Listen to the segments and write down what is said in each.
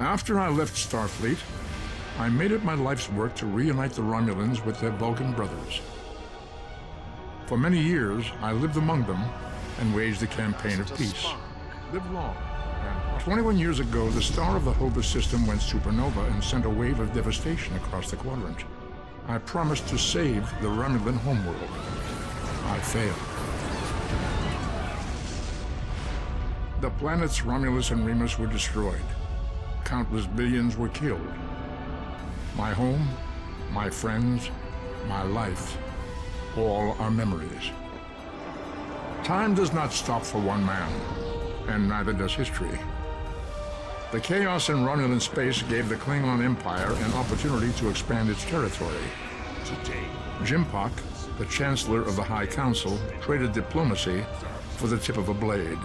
After I left Starfleet, I made it my life's work to reunite the Romulans with their Vulcan brothers. For many years, I lived among them and waged a campaign of peace. Live long. And 21 years ago, the star of the Hova system went supernova and sent a wave of devastation across the quadrant. I promised to save the Romulan homeworld. I failed. The planets Romulus and Remus were destroyed. Countless billions were killed. My home, my friends, my life, all are memories. Time does not stop for one man, and neither does history. The chaos in Romulan space gave the Klingon Empire an opportunity to expand its territory. Today, Jimpak, the Chancellor of the High Council, traded diplomacy for the tip of a blade.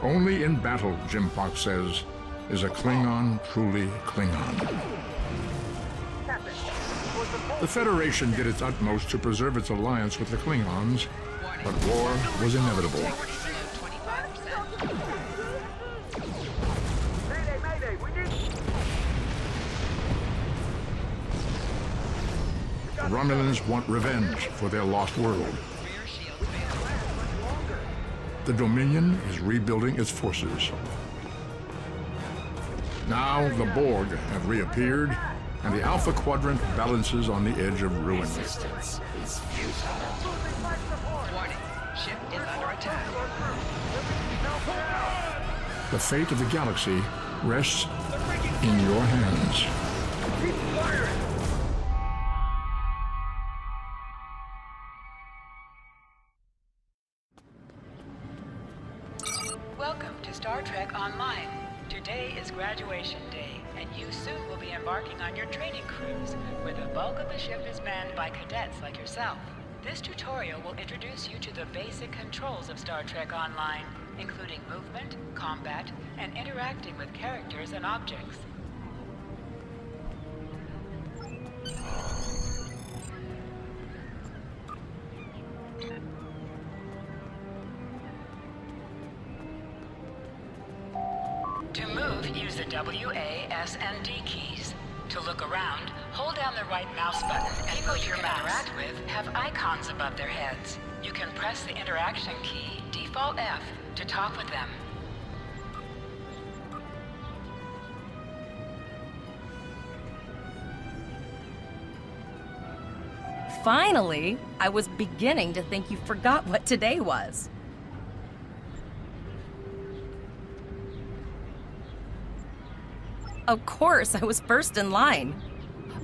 Only in battle, Jimpak says, is a Klingon truly Klingon. The Federation did its utmost to preserve its alliance with the Klingons, but war was inevitable. The Romulans want revenge for their lost world. The Dominion is rebuilding its forces. Now the Borg have reappeared, and the Alpha Quadrant balances on the edge of ruin. Resistance is futile. Warning, ship is under attack. The fate of the galaxy rests in your hands. Keep firing! Welcome to Star Trek Online. Today is graduation day, and you soon will be embarking on your training cruise, where the bulk of the ship is manned by cadets like yourself. This tutorial will introduce you to the basic controls of Star Trek Online, including movement, combat, and interacting with characters and objects. To move, use the W, A, S, and D keys. To look around, hold down the right mouse button, and people you can interact with have icons above their heads. You can press the interaction key, default F, to talk with them. Finally! I was beginning to think you forgot what today was. Of course, I was first in line.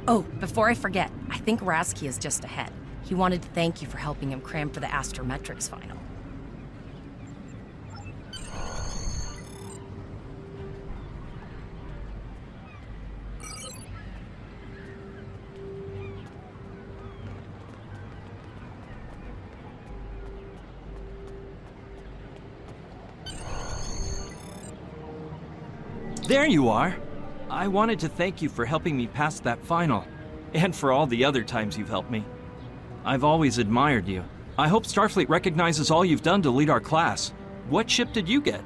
Oh, before I forget, I think Rasky is just ahead. He wanted to thank you for helping him cram for the astrometrics final. There you are! I wanted to thank you for helping me pass that final, and for all the other times you've helped me. I've always admired you. I hope Starfleet recognizes all you've done to lead our class. What ship did you get?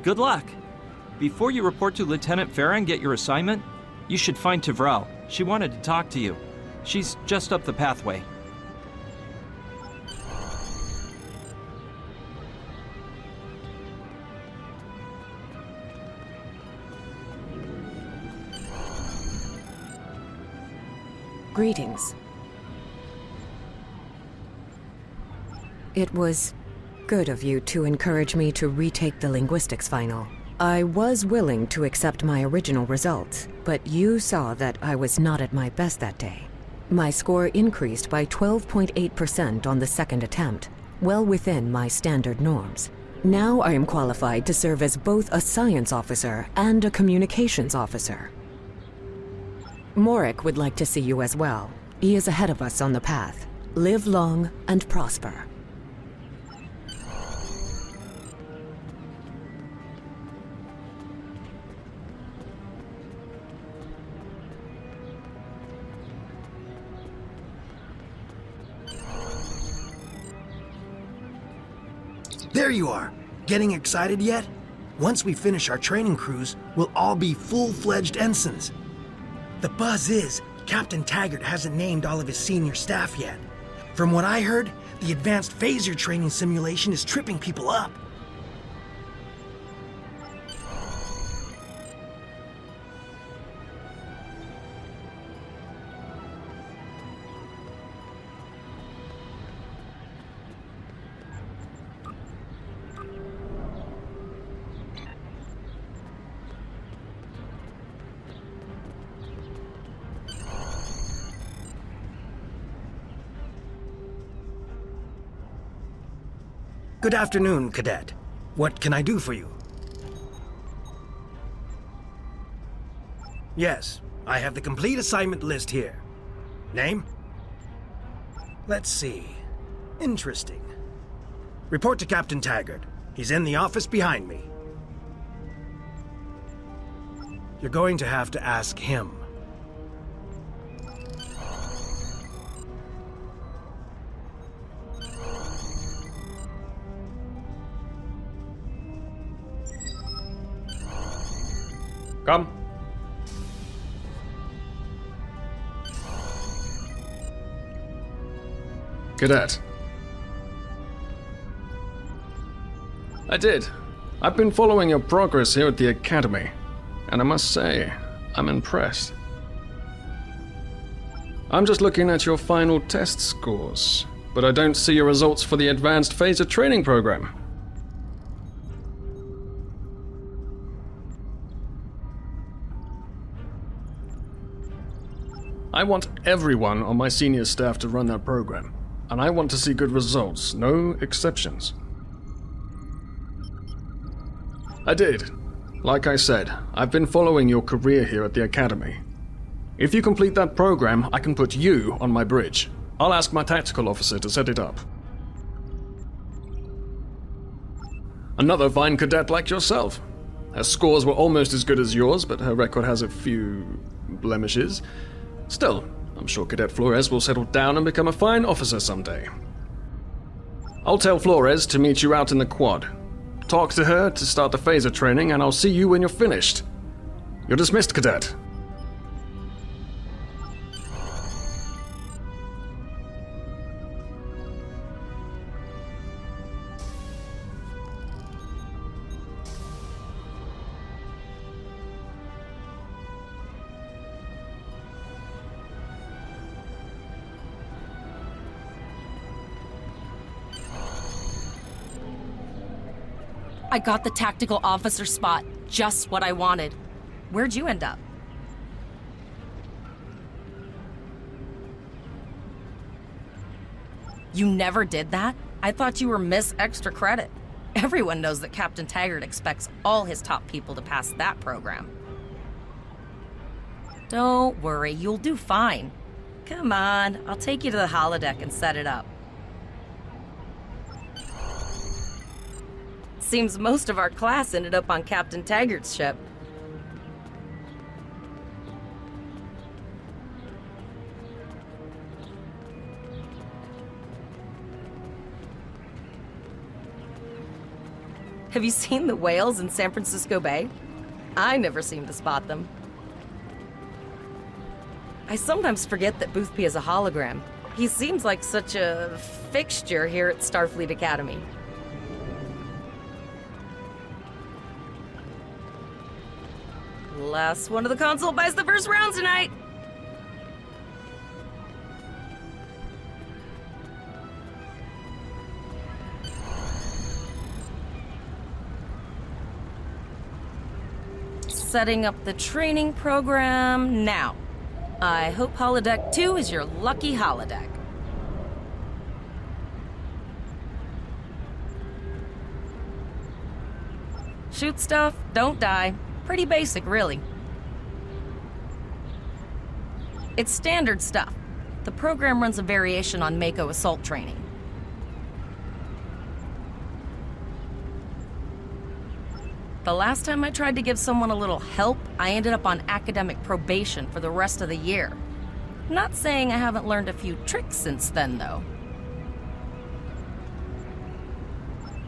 Good luck! Before you report to Lieutenant Farah and get your assignment, you should find Tivrel. She wanted to talk to you. She's just up the pathway. Greetings. It was good of you to encourage me to retake the linguistics final. I was willing to accept my original results, but you saw that I was not at my best that day. My score increased by 12.8% on the second attempt, well within my standard norms. Now I am qualified to serve as both a science officer and a communications officer. Morik would like to see you as well. He is ahead of us on the path. Live long and prosper. There you are! Getting excited yet? Once we finish our training cruise, we'll all be full-fledged ensigns. The buzz is, Captain Taggart hasn't named all of his senior staff yet. From what I heard, the advanced phaser training simulation is tripping people up. Good afternoon, Cadet. What can I do for you? Yes, I have the complete assignment list here. Name? Let's see. Interesting. Report to Captain Taggart. He's in the office behind me. You're going to have to ask him. Come. Cadet. I did. I've been following your progress here at the Academy, and I must say, I'm impressed. I'm just looking at your final test scores, but I don't see your results for the Advanced Phaser Training Program. I want everyone on my senior staff to run that program, and I want to see good results, no exceptions. I did. Like I said, I've been following your career here at the Academy. If you complete that program, I can put you on my bridge. I'll ask my tactical officer to set it up. Another fine cadet like yourself. Her scores were almost as good as yours, but her record has a few blemishes. Still, I'm sure Cadet Flores will settle down and become a fine officer someday. I'll tell Flores to meet you out in the quad. Talk to her to start the phaser training, and I'll see you when you're finished. You're dismissed, Cadet. I got the tactical officer spot, just what I wanted. Where'd you end up? You never did that? I thought you were Miss Extra Credit. Everyone knows that Captain Taggart expects all his top people to pass that program. Don't worry, you'll do fine. Come on, I'll take you to the holodeck and set it up. Seems most of our class ended up on Captain Taggart's ship. Have you seen the whales in San Francisco Bay? I never seem to spot them. I sometimes forget that Boothby is a hologram. He seems like such a fixture here at Starfleet Academy. Last one of the console buys the first round tonight! Setting up the training program now. I hope Holodeck 2 is your lucky holodeck. Shoot stuff, don't die. Pretty basic, really. It's standard stuff. The program runs a variation on Mako assault training. The last time I tried to give someone a little help, I ended up on academic probation for the rest of the year. Not saying I haven't learned a few tricks since then, though.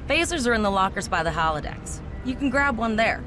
Phasers are in the lockers by the holodecks. You can grab one there.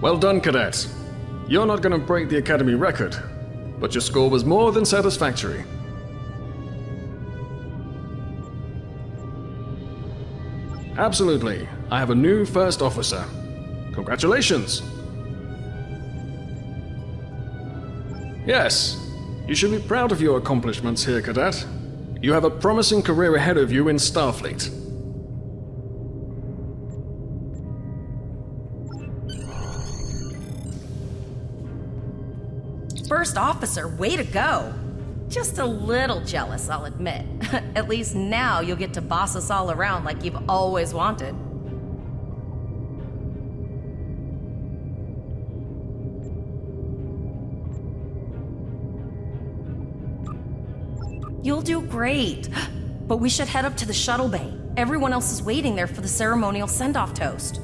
Well done, Cadet. You're not going to break the Academy record, but your score was more than satisfactory. Absolutely. I have a new first officer. Congratulations! Yes, you should be proud of your accomplishments here, Cadet. You have a promising career ahead of you in Starfleet. First officer, way to go! Just a little jealous, I'll admit. At least now you'll get to boss us all around like you've always wanted. You'll do great. But we should head up to the shuttle bay. Everyone else is waiting there for the ceremonial send-off toast.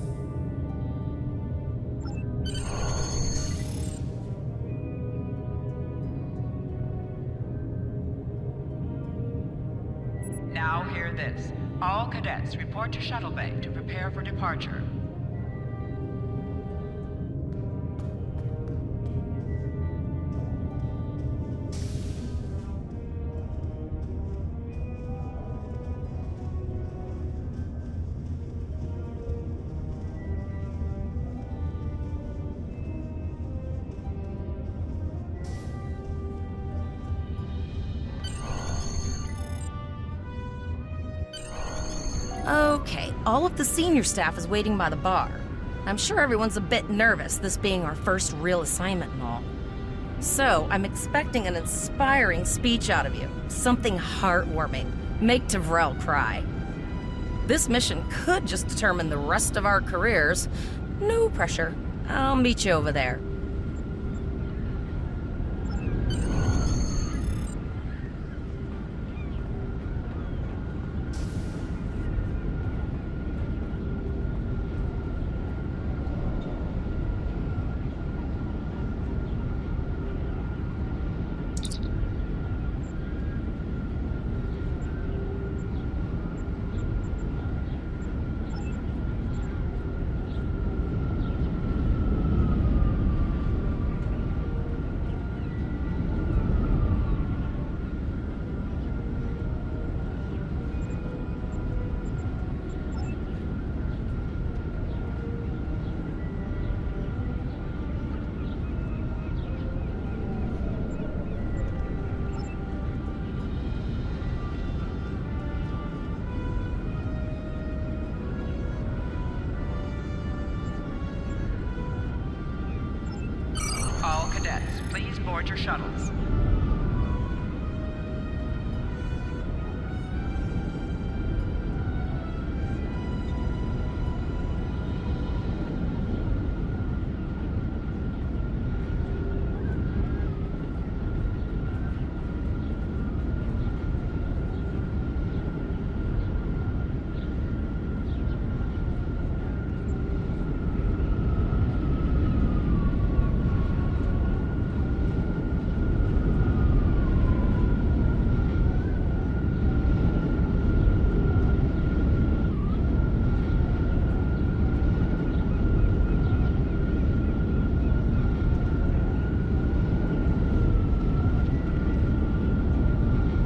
Now hear this. All cadets report to shuttle bay to prepare for departure. Okay, all of the senior staff is waiting by the bar. I'm sure everyone's a bit nervous, this being our first real assignment and all. So, I'm expecting an inspiring speech out of you. Something heartwarming. Make Tavrel cry. This mission could just determine the rest of our careers. No pressure. I'll meet you over there.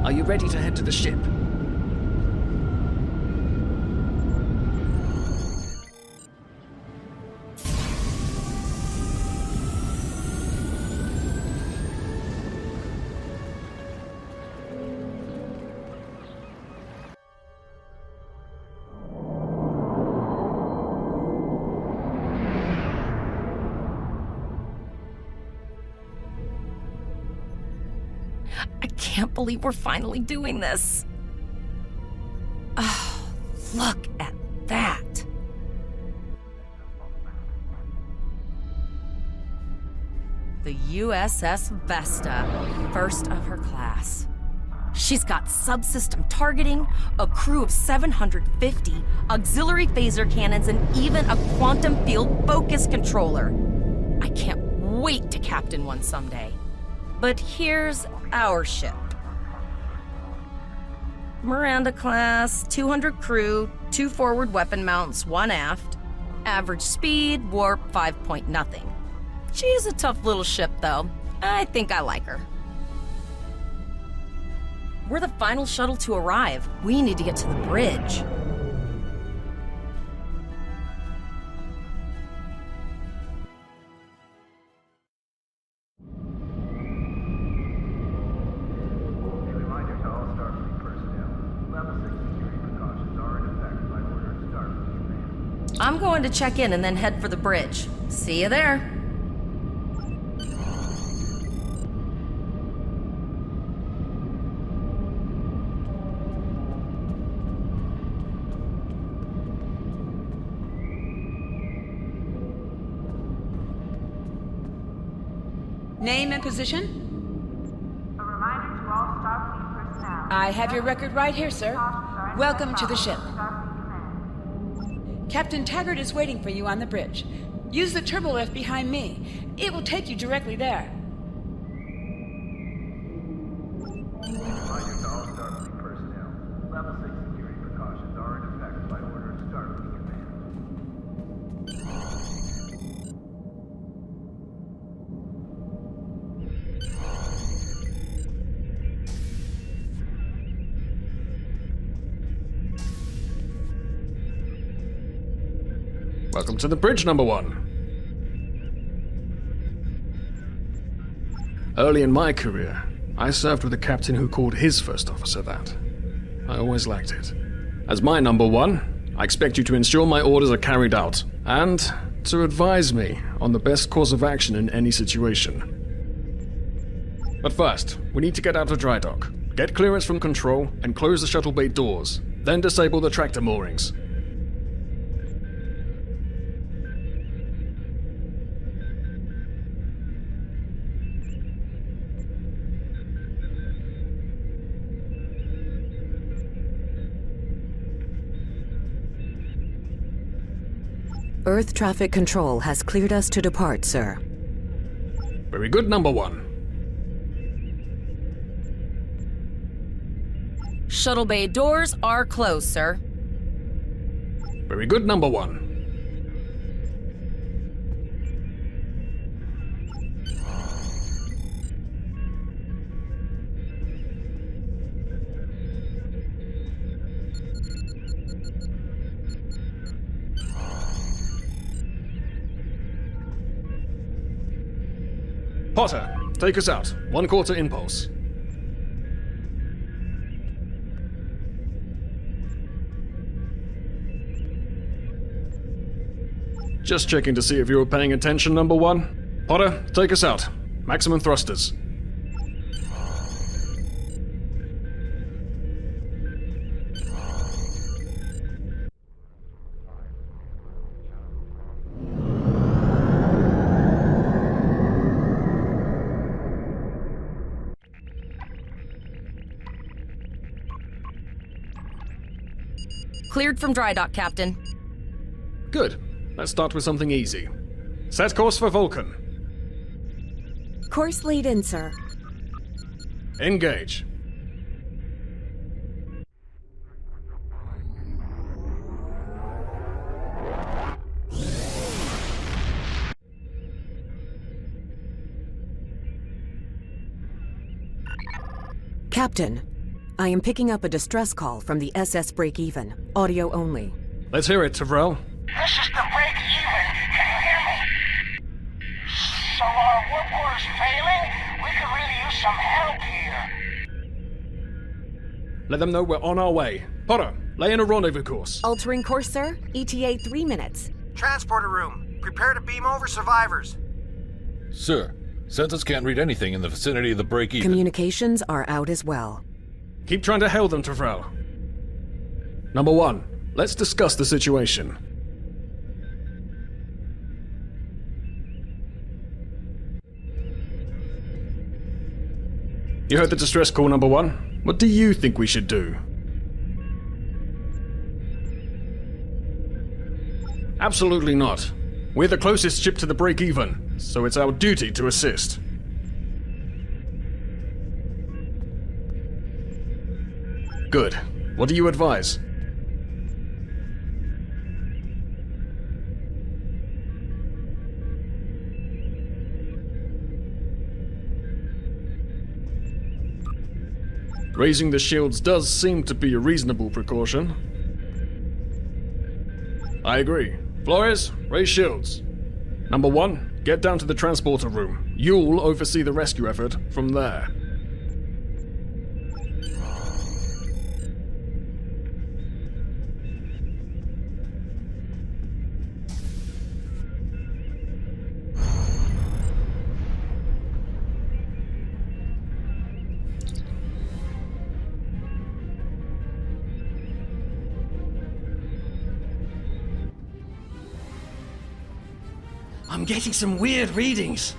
Are you ready to head to the ship? I can't believe we're finally doing this. Oh, look at that. The USS Vesta, first of her class. She's got subsystem targeting, a crew of 750, auxiliary phaser cannons, and even a quantum field focus controller. I can't wait to captain one someday. But here's our ship. Miranda class, 200 crew, 2 forward weapon mounts, 1 aft. Average speed, warp 5.0. She's a tough little ship, though. I think I like her. We're the final shuttle to arrive. We need to get to the bridge. Reminder to all Starfleet personnel. Level 6 security precautions are in effect by order of Starfleet Command. I'm going to check in and then head for the bridge. See you there. Name and position? A reminder to all Starfleet personnel. I have your record right here, sir. Welcome to the ship. Starfleet Command. Captain Taggart is waiting for you on the bridge. Use the turbo lift behind me. It will take you directly there. Reminder to all Starfleet personnel. Level 6 security precautions are in effect by order of Starfleet Command. Welcome to the bridge, number 1. Early in my career, I served with a captain who called his first officer that. I always liked it. As my number 1, I expect you to ensure my orders are carried out, and to advise me on the best course of action in any situation. But first, we need to get out of dry dock, get clearance from control, and close the shuttle bay doors, then disable the tractor moorings. Earth traffic control has cleared us to depart, sir. Very good, number 1. Shuttle bay doors are closed, sir. Very good, number 1. Potter, take us out. 1/4 impulse. Just checking to see if you were paying attention, number 1. Potter, take us out. Maximum thrusters. Cleared from dry dock, Captain. Good. Let's start with something easy. Set course for Vulcan. Course lead in, sir. Engage. Captain, I am picking up a distress call from the SS Break-Even, audio only. Let's hear it, Tyrell. This is the Break-Even. Can you hear me? So our warp core is failing? We could really use some help here. Let them know we're on our way. Potter, lay in a rendezvous course. Altering course, sir. ETA 3 minutes. Transporter room. Prepare to beam over survivors. Sir, Census can't read anything in the vicinity of the break-even. Communications are out as well. Keep trying to hail them, Tyrell. Number 1, let's discuss the situation. You heard the distress call, number 1. What do you think we should do? Absolutely not. We're the closest ship to the break-even, so it's our duty to assist. Good. What do you advise? Raising the shields does seem to be a reasonable precaution. I agree. Flores, raise shields. Number 1, get down to the transporter room. You'll oversee the rescue effort from there. I'm getting some weird readings.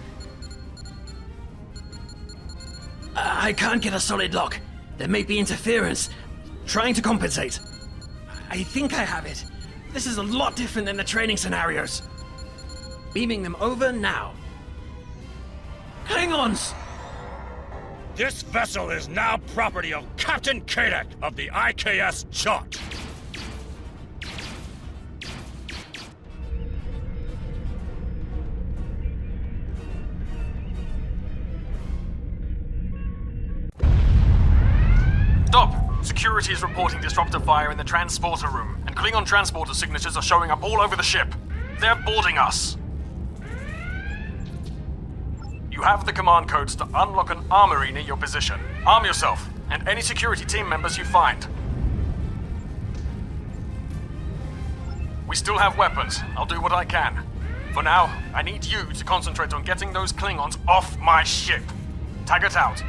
I can't get a solid lock. There may be interference. Trying to compensate. I think I have it. This is a lot different than the training scenarios. Beaming them over now. Klingons! This vessel is now property of Captain Kadek of the IKS Jot. Stop! Security is reporting disruptive fire in the transporter room, and Klingon transporter signatures are showing up all over the ship. They're boarding us. You have the command codes to unlock an armory near your position. Arm yourself, and any security team members you find. We still have weapons. I'll do what I can. For now, I need you to concentrate on getting those Klingons off my ship. Taggart out.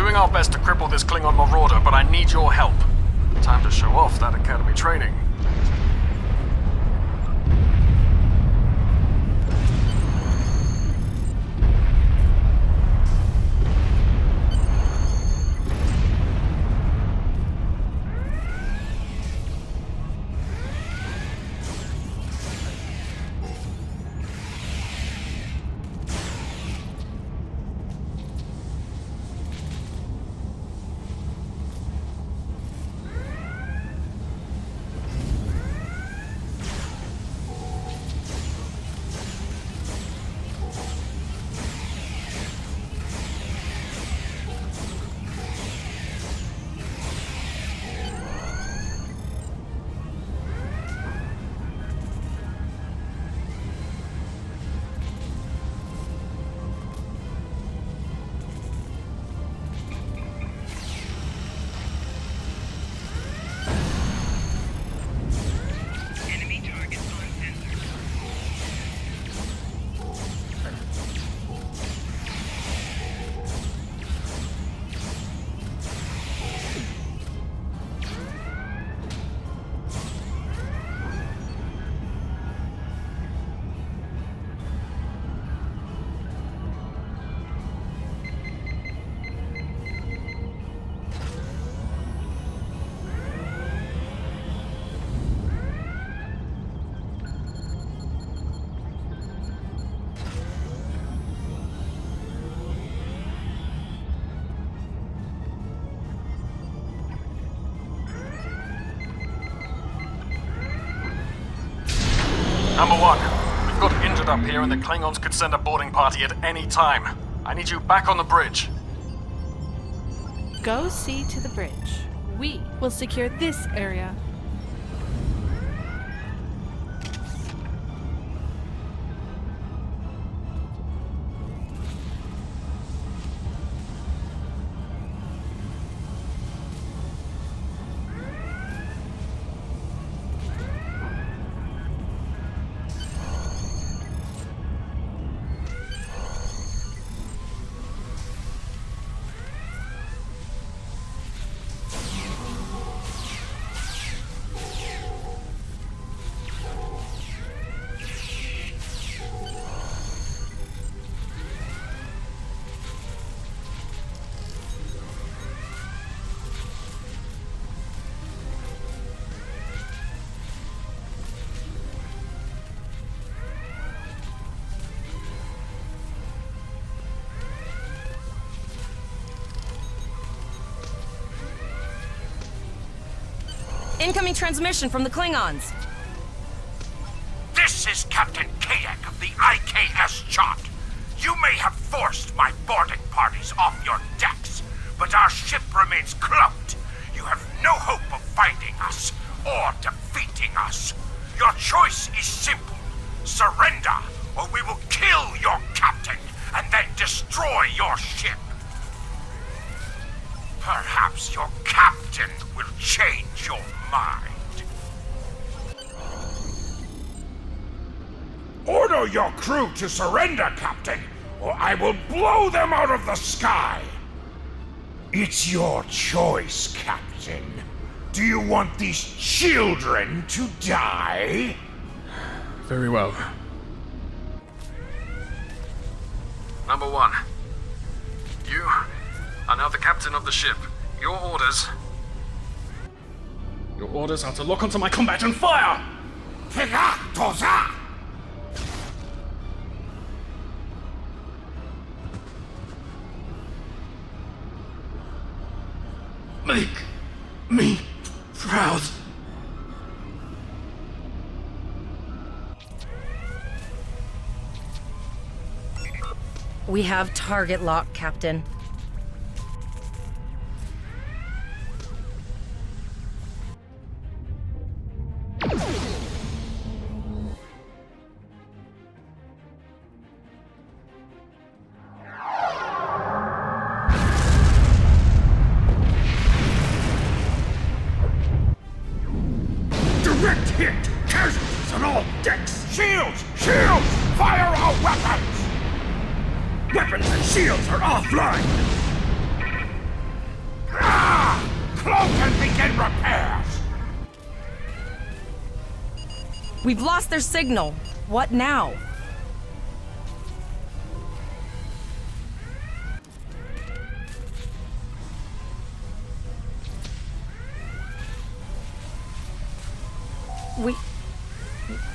doing our best to cripple this Klingon marauder, but I need your help. Time to show off that academy training. Number 1, we've got injured up here and the Klingons could send a boarding party at any time. I need you back on the bridge. Go see to the bridge. We will secure this area. Incoming transmission from the Klingons. This is Captain Kadek of the IKS Chart. You may have forced my boarding parties off your decks, but our ship remains clubbed. You have no hope of finding us or defeating us. Your choice is simple. Surrender, or we will kill your captain and then destroy your ship. Perhaps your captain will change your mind. Order your crew to surrender, Captain, or I will blow them out of the sky. It's your choice, Captain. Do you want these children to die? Very well. Number 1. You are now the captain of the ship. Your orders are to lock onto my combat and fire! Make me proud. We have target lock, Captain. Direct hit! Casualties on all decks! Shields! Shields! Fire our weapons! Weapons and shields are offline! We've lost their signal. What now?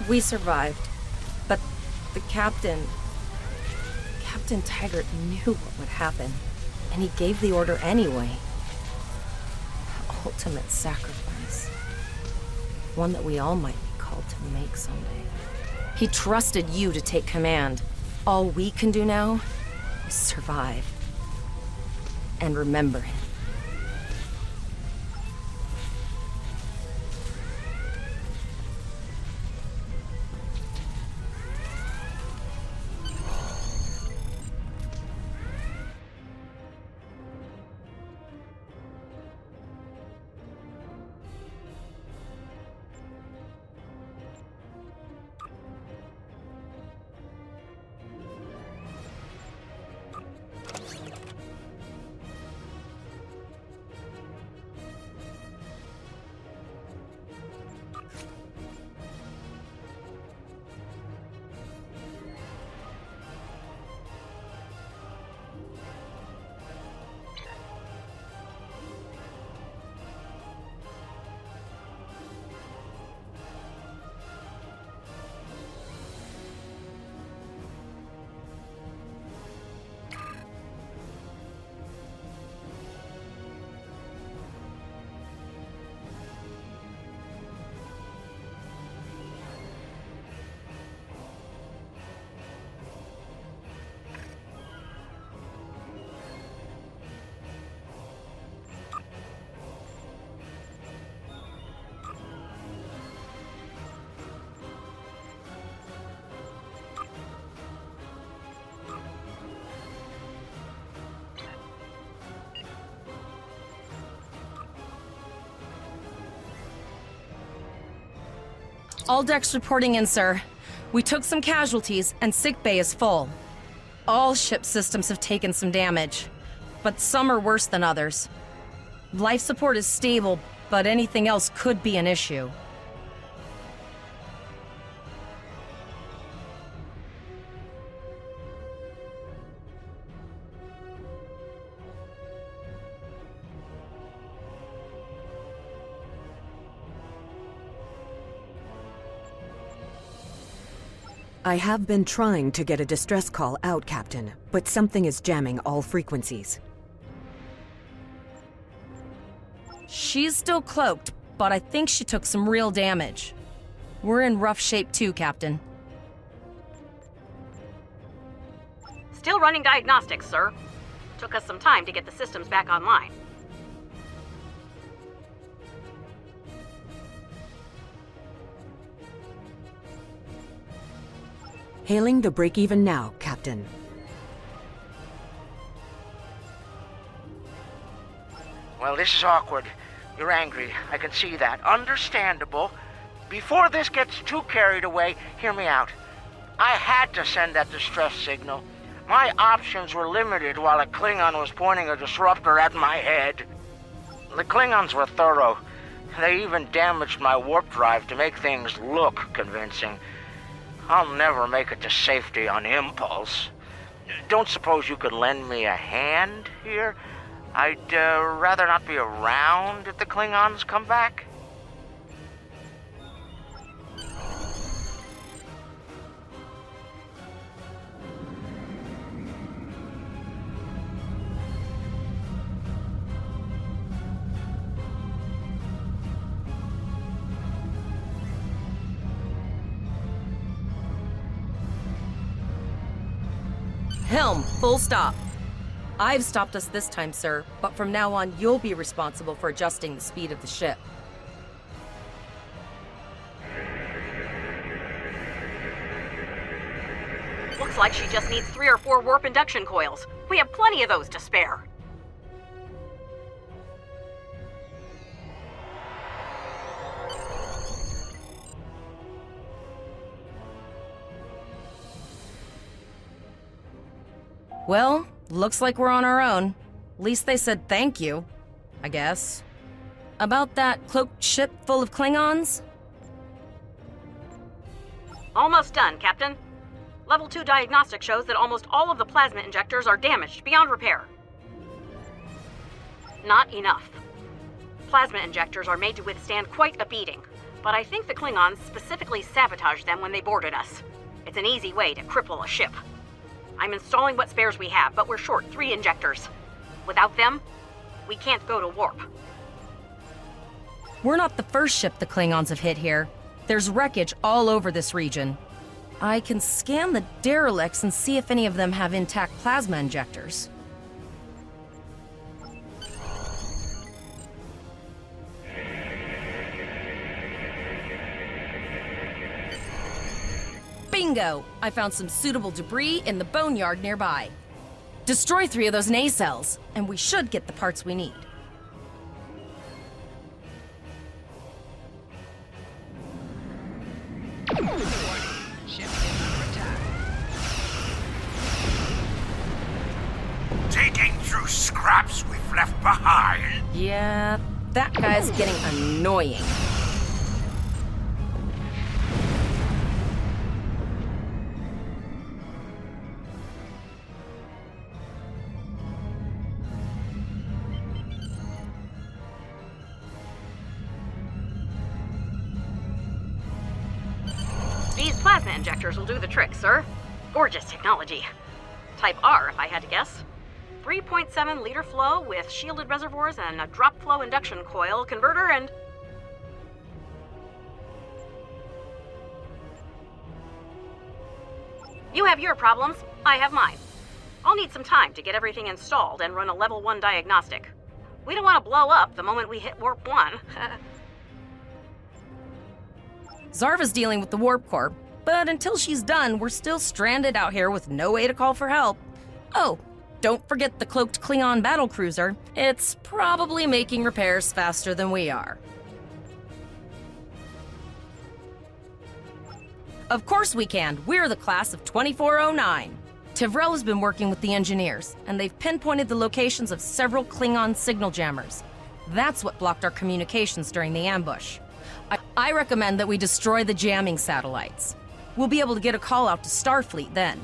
We survived. But the Captain Taggart knew what would happen. And he gave the order anyway. The ultimate sacrifice. One that we all might be called to make someday. He trusted you to take command. All we can do now is survive. And remember him. All decks reporting in, sir. We took some casualties, and sickbay is full. All ship systems have taken some damage, but some are worse than others. Life support is stable, but anything else could be an issue. I have been trying to get a distress call out, Captain, but something is jamming all frequencies. She's still cloaked, but I think she took some real damage. We're in rough shape too, Captain. Still running diagnostics, sir. Took us some time to get the systems back online. Hailing the break-even now, Captain. Well, this is awkward. You're angry. I can see that. Understandable. Before this gets too carried away, hear me out. I had to send that distress signal. My options were limited while a Klingon was pointing a disruptor at my head. The Klingons were thorough. They even damaged my warp drive to make things look convincing. I'll never make it to safety on impulse. Don't suppose you could lend me a hand here? I'd rather not be around if the Klingons come back. Helm, full stop. I've stopped us this time, sir, but from now on, you'll be responsible for adjusting the speed of the ship. Looks like she just needs 3 or 4 warp induction coils. We have plenty of those to spare. Well, looks like we're on our own. At least they said thank you, I guess. About that cloaked ship full of Klingons? Almost done, Captain. Level 2 diagnostic shows that almost all of the plasma injectors are damaged beyond repair. Not enough. Plasma injectors are made to withstand quite a beating, but I think the Klingons specifically sabotaged them when they boarded us. It's an easy way to cripple a ship. I'm installing what spares we have, but we're short 3 injectors. Without them, we can't go to warp. We're not the first ship the Klingons have hit here. There's wreckage all over this region. I can scan the derelicts and see if any of them have intact plasma injectors. Bingo! I found some suitable debris in the boneyard nearby. Destroy 3 of those nacelles, and we should get the parts we need. Ship is under attack. Digging through scraps we've left behind? Yeah, that guy's getting annoying. These plasma injectors will do the trick, sir. Gorgeous technology. Type R, if I had to guess. 3.7 liter flow with shielded reservoirs and a drop flow induction coil converter and... You have your problems, I have mine. I'll need some time to get everything installed and run a level 1 diagnostic. We don't want to blow up the moment we hit warp 1. Zarva's dealing with the warp core, but until she's done, we're still stranded out here with no way to call for help. Oh, don't forget the cloaked Klingon battlecruiser. It's probably making repairs faster than we are. Of course we can. We're the class of 2409. Tivrel has been working with the engineers, and they've pinpointed the locations of several Klingon signal jammers. That's what blocked our communications during the ambush. I recommend that we destroy the jamming satellites. We'll be able to get a call out to Starfleet then.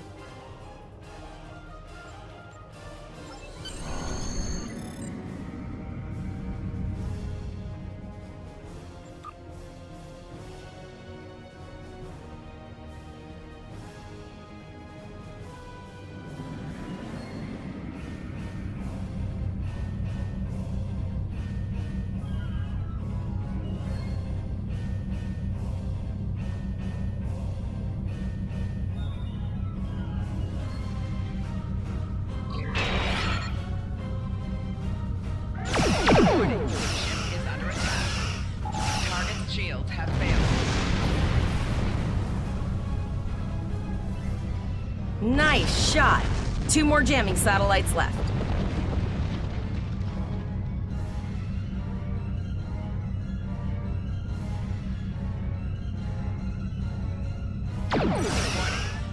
Nice shot. 2 more jamming satellites left.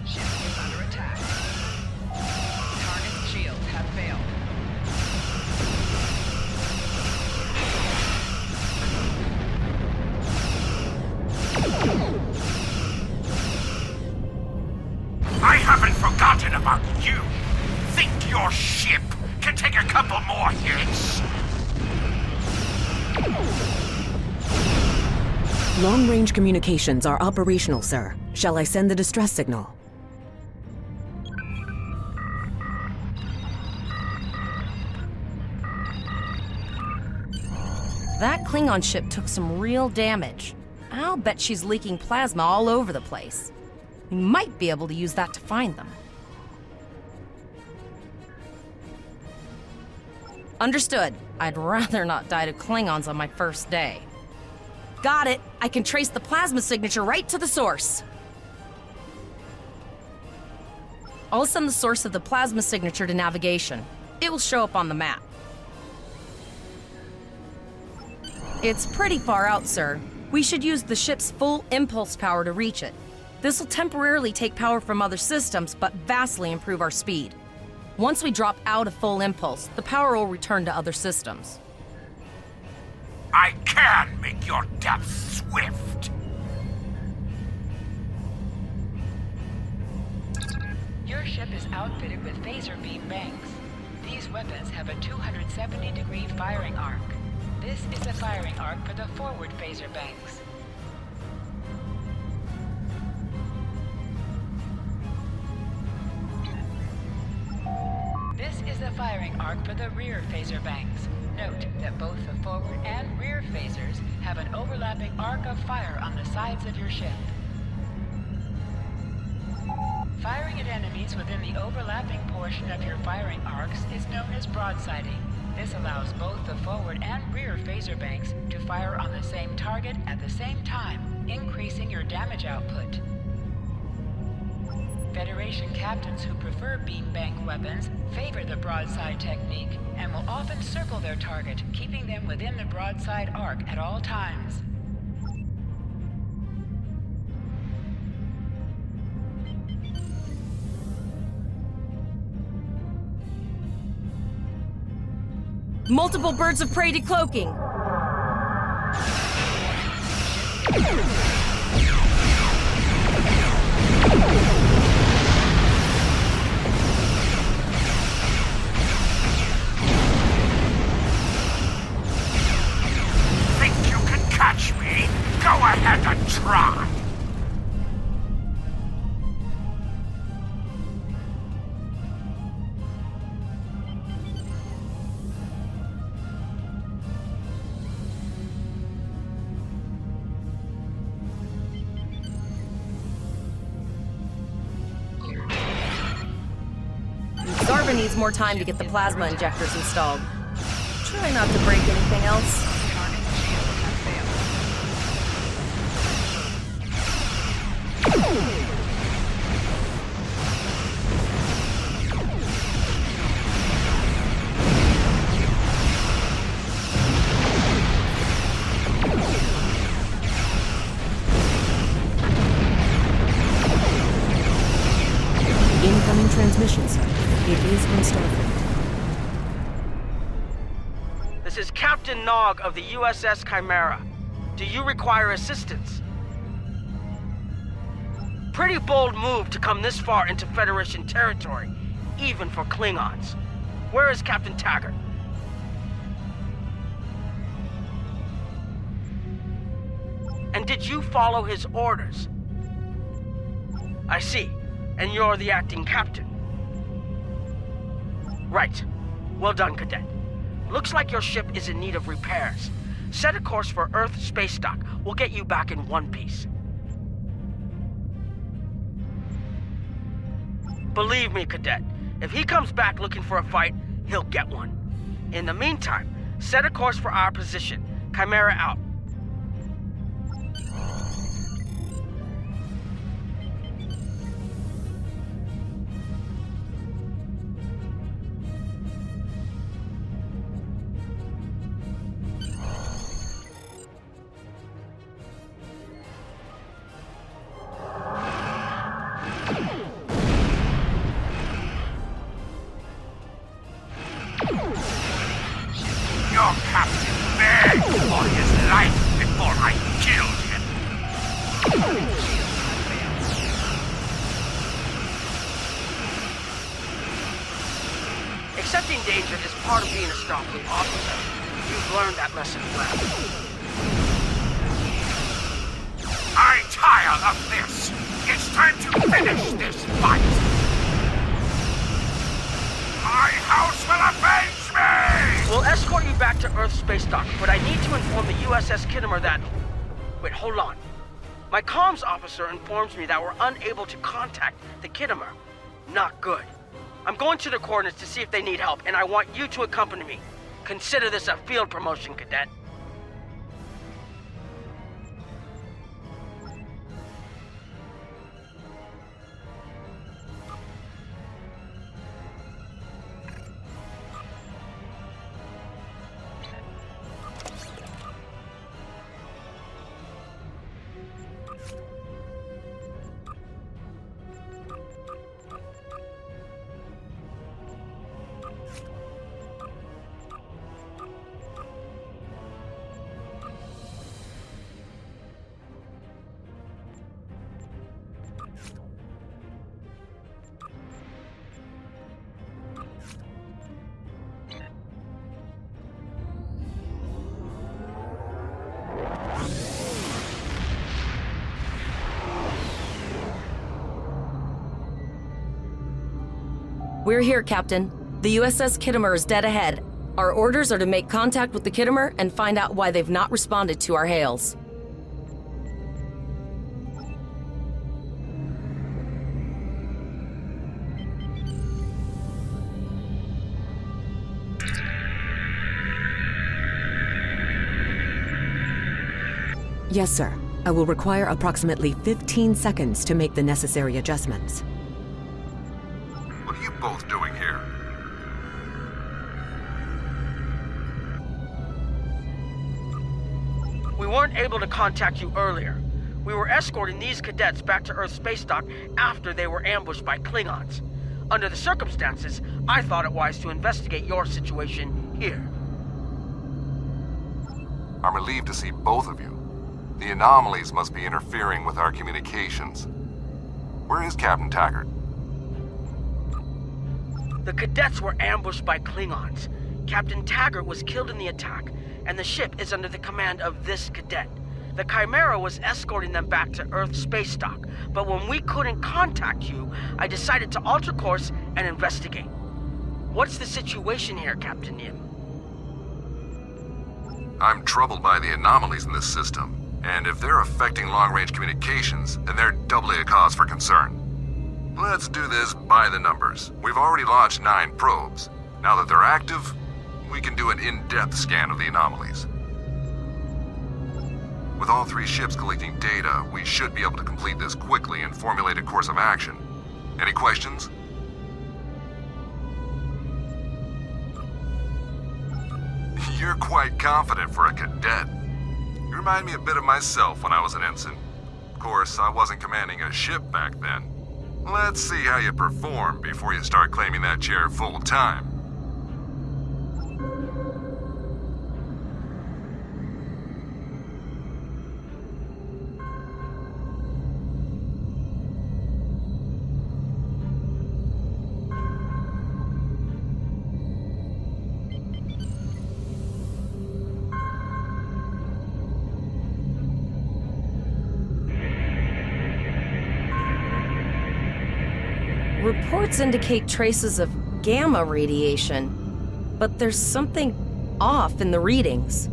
Ship is under attack. Target shields have failed. I haven't forgotten about you. Think your ship can take a couple more hits? Long-range communications are operational, sir. Shall I send the distress signal? That Klingon ship took some real damage. I'll bet she's leaking plasma all over the place. We might be able to use that to find them. Understood. I'd rather not die to Klingons on my first day. Got it. I can trace the plasma signature right to the source. I'll send the source of the plasma signature to navigation. It will show up on the map. It's pretty far out, sir. We should use the ship's full impulse power to reach it. This will temporarily take power from other systems, but vastly improve our speed. Once we drop out of full impulse, the power will return to other systems. I can make your death swift. Your ship is outfitted with phaser beam banks. These weapons have a 270-degree firing arc. This is the firing arc for the forward phaser banks. This is the firing arc for the rear phaser banks. Note that both the forward and rear phasers have an overlapping arc of fire on the sides of your ship. Firing at enemies within the overlapping portion of your firing arcs is known as broadsiding. This allows both the forward and rear phaser banks to fire on the same target at the same time, increasing your damage output. Federation captains who prefer beam bank weapons favor the broadside technique and will often circle their target, keeping them within the broadside arc at all times. Multiple birds of prey decloaking. Think you can catch me? Go ahead and try. Zarva needs more time to get the plasma injectors installed. Try not to break anything else. Incoming transmission, sir. It is from Starfleet. This is Captain Nog of the USS Chimera. Do you require assistance? Pretty bold move to come this far into Federation territory, even for Klingons. Where is Captain Taggart? And did you follow his orders? I see. And you're the acting captain. Right. Well done, Cadet. Looks like your ship is in need of repairs. Set a course for Earth Spacedock. We'll get you back in one piece. Believe me, Cadet, if he comes back looking for a fight, he'll get one. In the meantime, set a course for our position. Chimera out. Your captain begged for his life before I killed him. Accepting danger is part of being a Starfleet officer. You've learned that lesson well. I tire of this. It's time to finish this fight. My house will avenge me! We'll escort you back to Earth Spacedock, but I need to inform the USS Kittimer that... Wait, hold on. My comms officer informs me that we're unable to contact the Kittimer. Not good. I'm going to the coordinates to see if they need help, and I want you to accompany me. Consider this a field promotion, Cadet. We're here, Captain. The USS Kittimer is dead ahead. Our orders are to make contact with the Kittimer and find out why they've not responded to our hails. Yes, sir. I will require approximately 15 seconds to make the necessary adjustments. What are you both doing here? We weren't able to contact you earlier. We were escorting these cadets back to Earth's Spacedock after they were ambushed by Klingons. Under the circumstances, I thought it wise to investigate your situation here. I'm relieved to see both of you. The anomalies must be interfering with our communications. Where is Captain Taggart? The cadets were ambushed by Klingons. Captain Taggart was killed in the attack, and the ship is under the command of this cadet. The Chimera was escorting them back to Earth's Spacedock, but when we couldn't contact you, I decided to alter course and investigate. What's the situation here, Captain Yin? I'm troubled by the anomalies in this system. And if they're affecting long-range communications, then they're doubly a cause for concern. Let's do this by the numbers. We've already launched 9 probes. Now that they're active, we can do an in-depth scan of the anomalies. With all 3 ships collecting data, we should be able to complete this quickly and formulate a course of action. Any questions? You're quite confident for a cadet. You remind me a bit of myself when I was an ensign. Of course, I wasn't commanding a ship back then. Let's see how you perform before you start claiming that chair full time. Reports indicate traces of gamma radiation, but there's something off in the readings.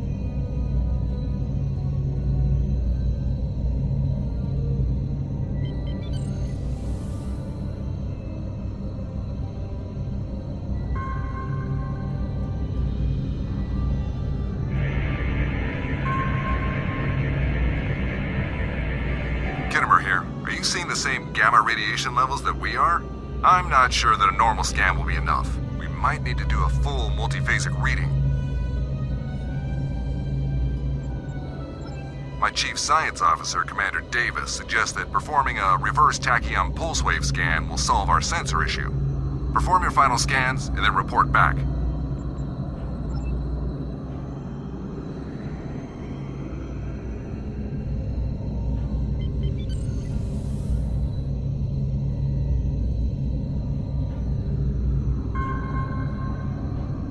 Kittimer here. Are you seeing the same gamma radiation levels that we are? I'm not sure that a normal scan will be enough. We might need to do a full multiphasic reading. My Chief Science Officer, Commander Davis, suggests that performing a reverse tachyon pulse wave scan will solve our sensor issue. Perform your final scans and then report back.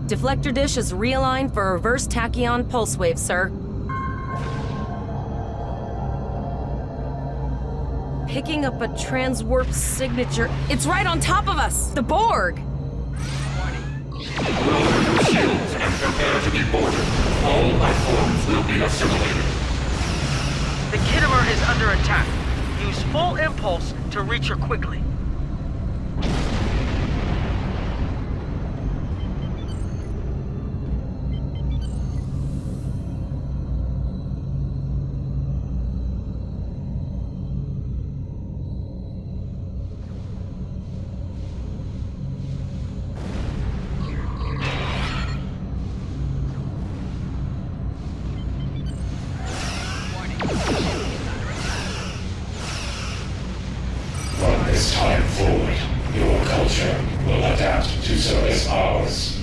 Deflector dish is realigned for a reverse tachyon pulse wave, sir. Picking up a transwarp signature. It's right on top of us! The Borg! Shields and prepare to be boarded. All life forms will be assimilated. The Kittimer is under attack. Use full impulse to reach her quickly. From this time forward, your culture will adapt to service ours.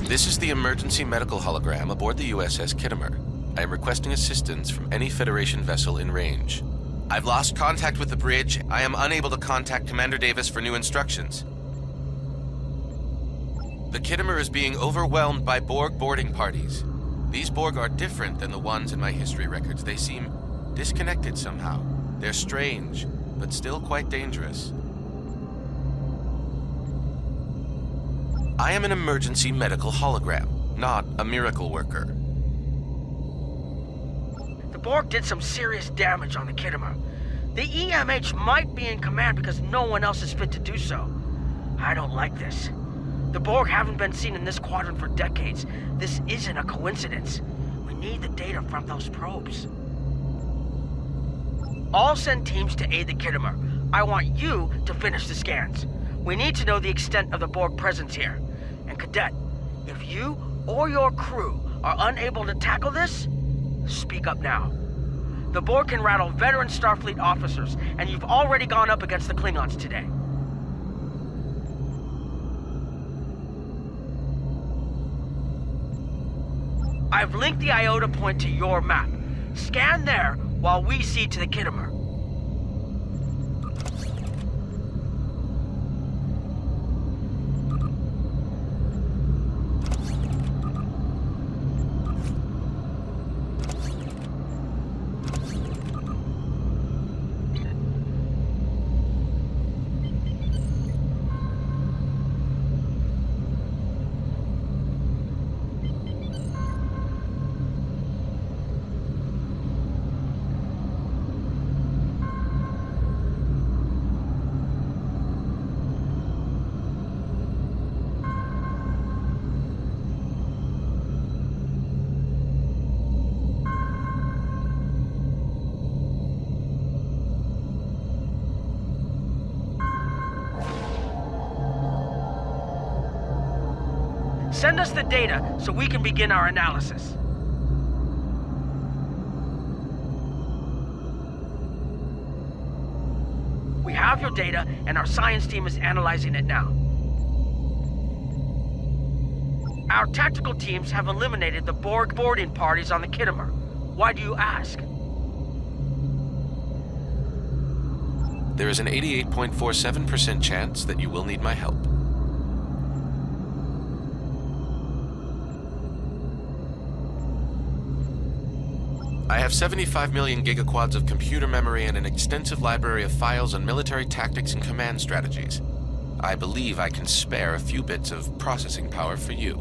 This is the emergency medical hologram aboard the USS Kittimer. I am requesting assistance from any Federation vessel in range. I've lost contact with the bridge. I am unable to contact Commander Davis for new instructions. The Kittimer is being overwhelmed by Borg boarding parties. These Borg are different than the ones in my history records. They seem disconnected somehow. They're strange, but still quite dangerous. I am an emergency medical hologram, not a miracle worker. The Borg did some serious damage on the Kittimer. The EMH might be in command because no one else is fit to do so. I don't like this. The Borg haven't been seen in this quadrant for decades. This isn't a coincidence. We need the data from those probes. I'll send teams to aid the Kittimer. I want you to finish the scans. We need to know the extent of the Borg presence here. And Cadet, if you or your crew are unable to tackle this, speak up now. The Borg can rattle veteran Starfleet officers, and you've already gone up against the Klingons today. I've linked the Iota point to your map. Scan there while we see to the Kittimer. Send us the data so we can begin our analysis. We have your data, and our science team is analyzing it now. Our tactical teams have eliminated the Borg boarding parties on the Kittimer. Why do you ask? There is an 88.47% chance that you will need my help. I have 75 million gigaquads of computer memory and an extensive library of files on military tactics and command strategies. I believe I can spare a few bits of processing power for you.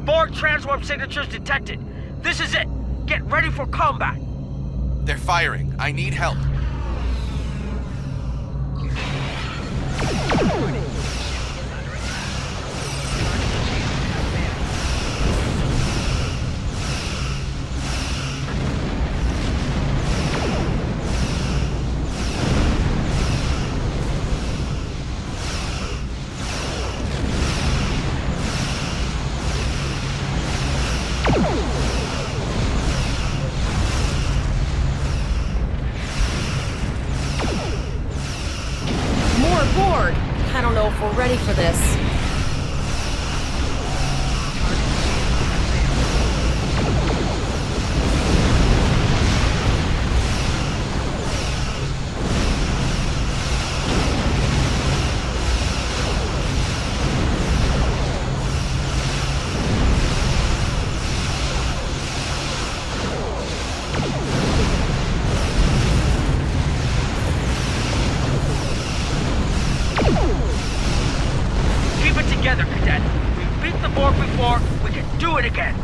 Borg transwarp signatures detected. This is it. Get ready for combat. They're firing. I need help. Ready for this. Together, Cadet. We've beat the Borg before, we can do it again.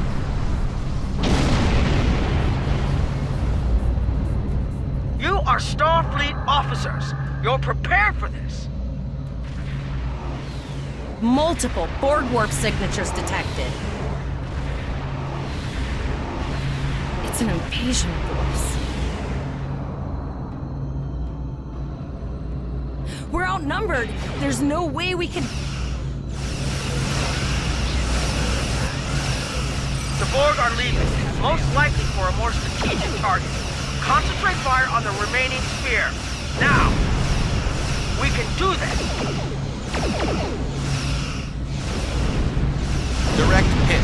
You are Starfleet officers. You're prepared for this. Multiple Borg warp signatures detected. It's an invasion force. We're outnumbered. There's no way we can... The Borg are leaving, most likely for a more strategic target. Concentrate fire on the remaining sphere. Now! We can do this! Direct hit.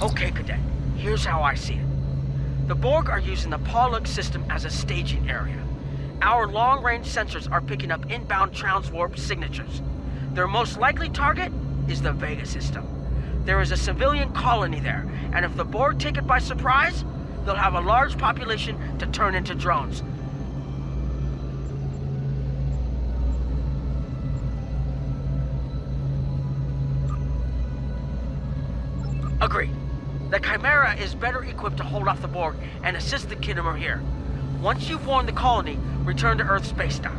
Okay, Cadet. Here's how I see it. The Borg are using the Pollock system as a staging area. Our long-range sensors are picking up inbound transwarp signatures. Their most likely target is the Vega system. There is a civilian colony there, and if the Borg take it by surprise, they'll have a large population to turn into drones. Agreed. The Chimera is better equipped to hold off the Borg and assist the Khitomer here. Once you've warned the colony, return to Earth Spacedock.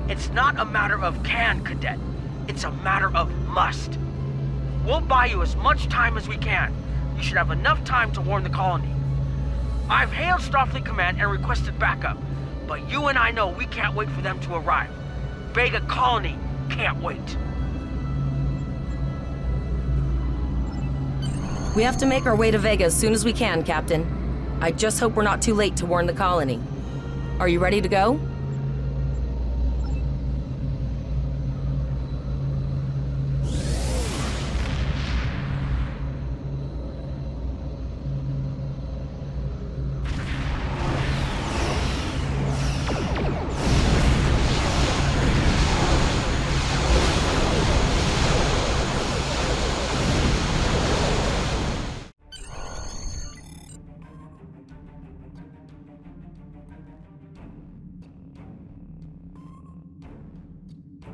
It's not a matter of can, Cadet. It's a matter of must. We'll buy you as much time as we can. You should have enough time to warn the colony. I've hailed Starfleet Command and requested backup, but you and I know we can't wait for them to arrive. Vega Colony can't wait. We have to make our way to Vega as soon as we can, Captain. I just hope we're not too late to warn the colony. Are you ready to go?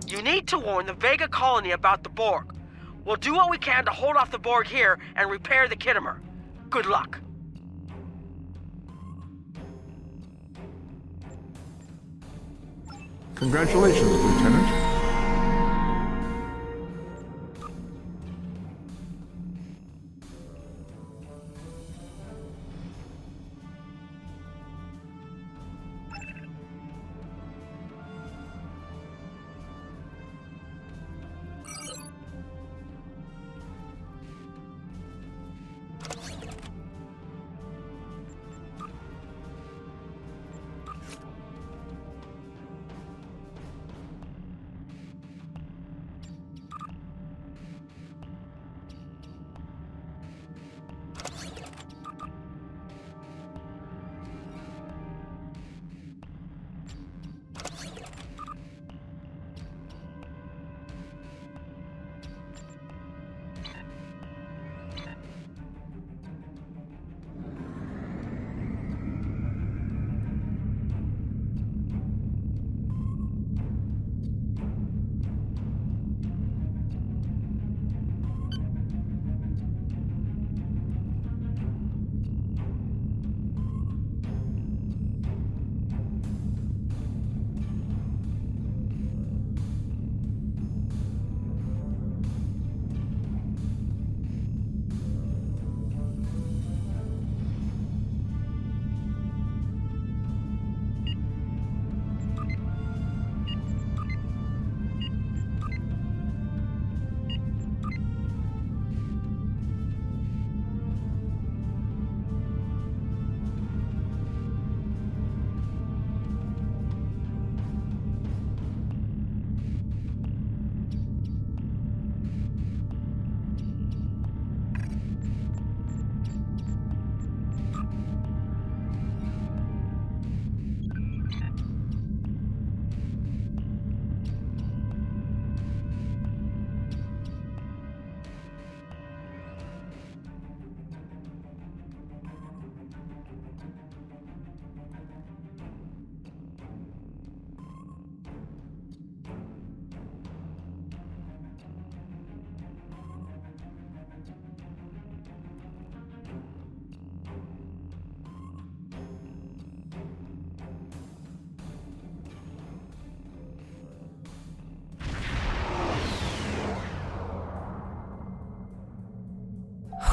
You need to warn the Vega colony about the Borg. We'll do what we can to hold off the Borg here and repair the Khitomer. Good luck. Congratulations, Lieutenant.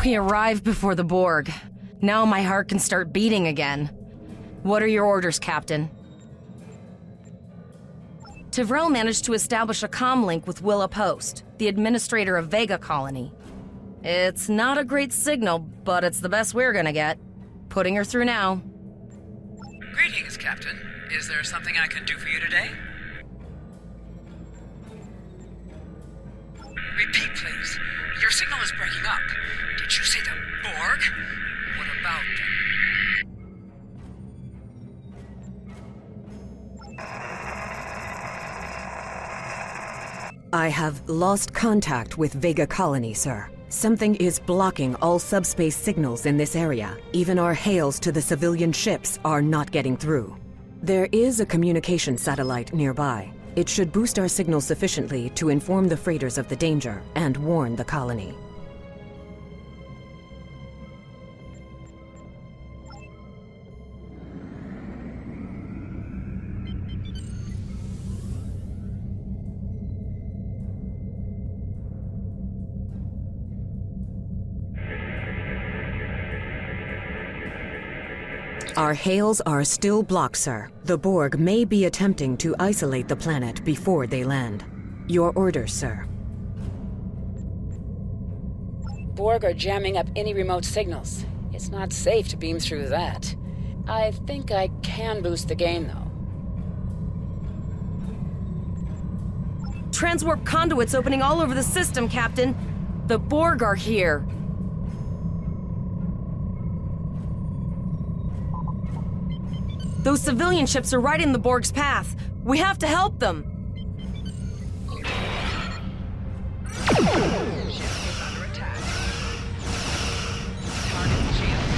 We arrived before the Borg. Now my heart can start beating again. What are your orders, Captain? Tivrell managed to establish a comm link with Willa Post, the administrator of Vega Colony. It's not a great signal, but it's the best we're gonna get. Putting her through now. Greetings, Captain. Is there something I can do for you today? Repeat, please. Your signal is breaking up. Did you say the Borg? What about them? I have lost contact with Vega Colony, sir. Something is blocking all subspace signals in this area. Even our hails to the civilian ships are not getting through. There is a communication satellite nearby. It should boost our signal sufficiently to inform the freighters of the danger and warn the colony. Our hails are still blocked, sir. The Borg may be attempting to isolate the planet before they land. Your orders, sir. Borg are jamming up any remote signals. It's not safe to beam through that. I think I can boost the gain, though. Transwarp conduits opening all over the system, Captain. The Borg are here. Those civilian ships are right in the Borg's path. We have to help them. Ship is under attack. Target shield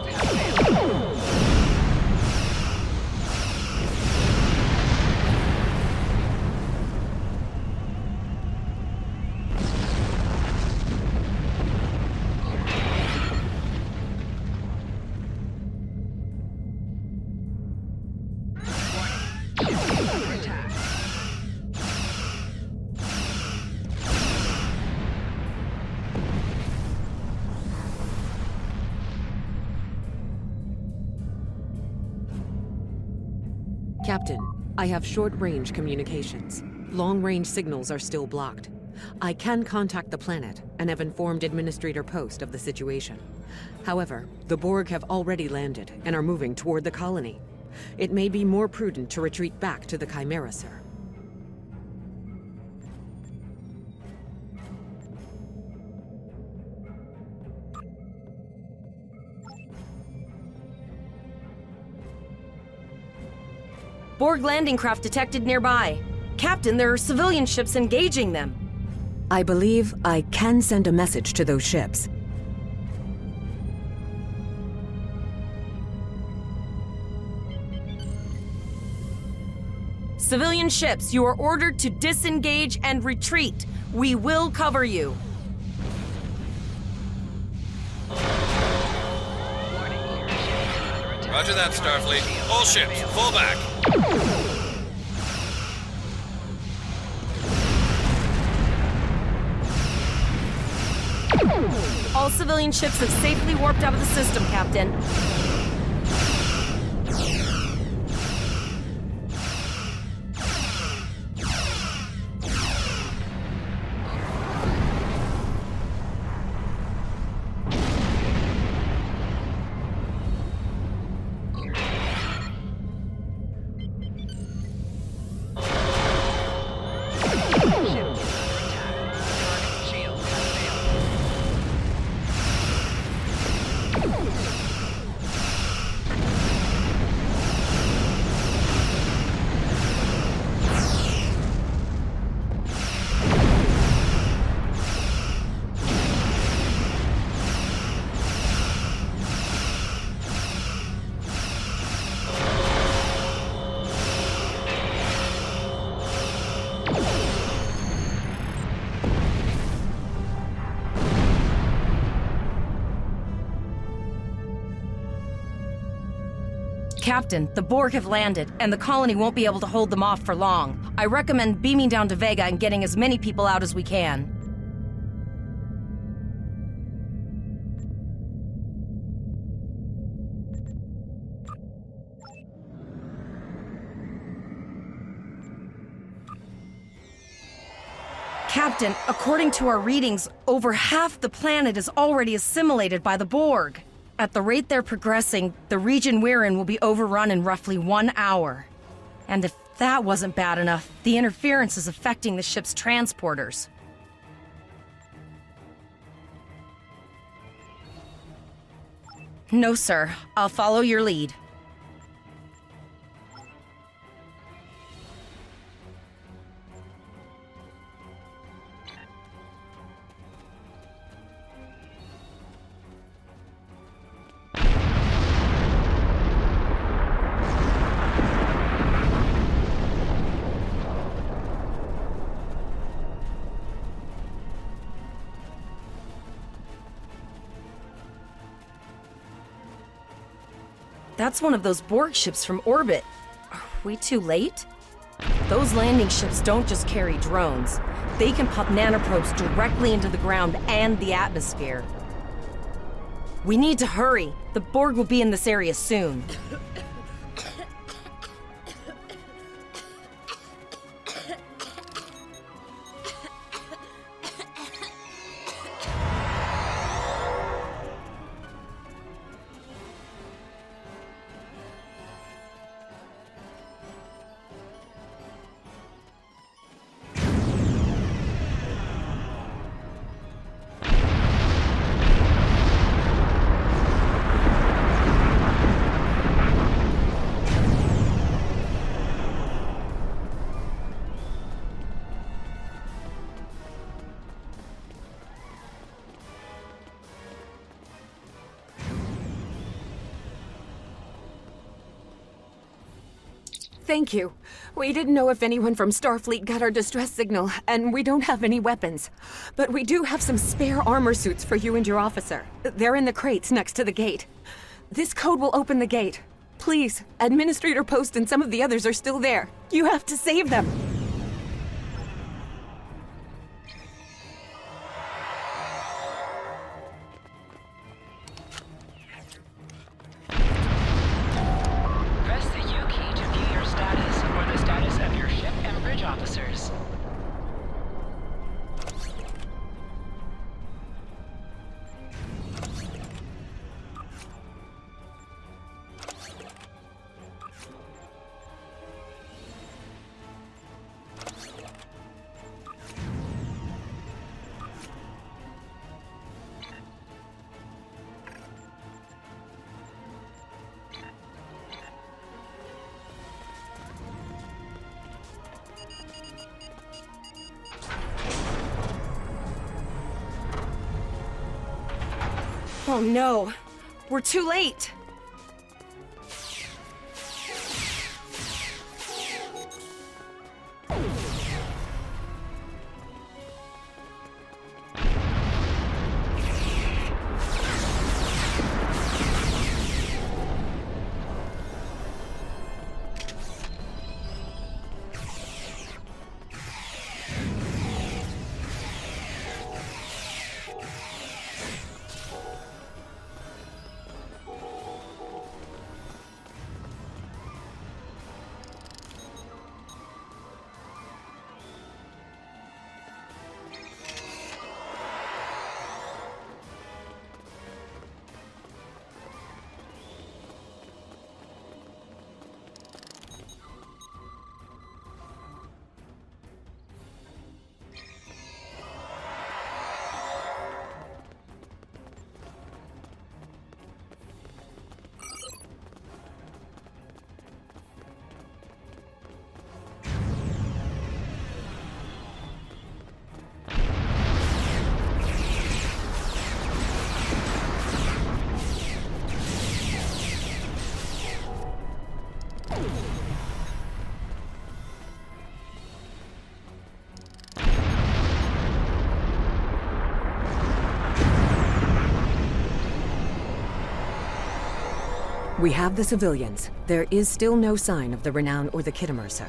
has failed. Captain, I have short-range communications. Long-range signals are still blocked. I can contact the planet and have informed Administrator Post of the situation. However, the Borg have already landed and are moving toward the colony. It may be more prudent to retreat back to the Chimera, sir. Borg landing craft detected nearby. Captain, there are civilian ships engaging them. I believe I can send a message to those ships. Civilian ships, you are ordered to disengage and retreat. We will cover you. Roger that, Starfleet. All ships, fall back. All civilian ships have safely warped out of the system, Captain. Captain, the Borg have landed, and the colony won't be able to hold them off for long. I recommend beaming down to Vega and getting as many people out as we can. Captain, according to our readings, over half the planet is already assimilated by the Borg. At the rate they're progressing, the region we're in will be overrun in roughly 1 hour. And if that wasn't bad enough, the interference is affecting the ship's transporters. No, sir. I'll follow your lead. That's one of those Borg ships from orbit. Are we too late? Those landing ships don't just carry drones. They can pop nanoprobes directly into the ground and the atmosphere. We need to hurry. The Borg will be in this area soon. Thank you. We didn't know if anyone from Starfleet got our distress signal, and we don't have any weapons. But we do have some spare armor suits for you and your officer. They're in the crates next to the gate. This code will open the gate. Please, Administrator Post and some of the others are still there. You have to save them. Press the U key to view your status or the status of your ship and bridge officers. Oh no, we're too late. We have the civilians. There is still no sign of the Renown or the Kittimer, sir.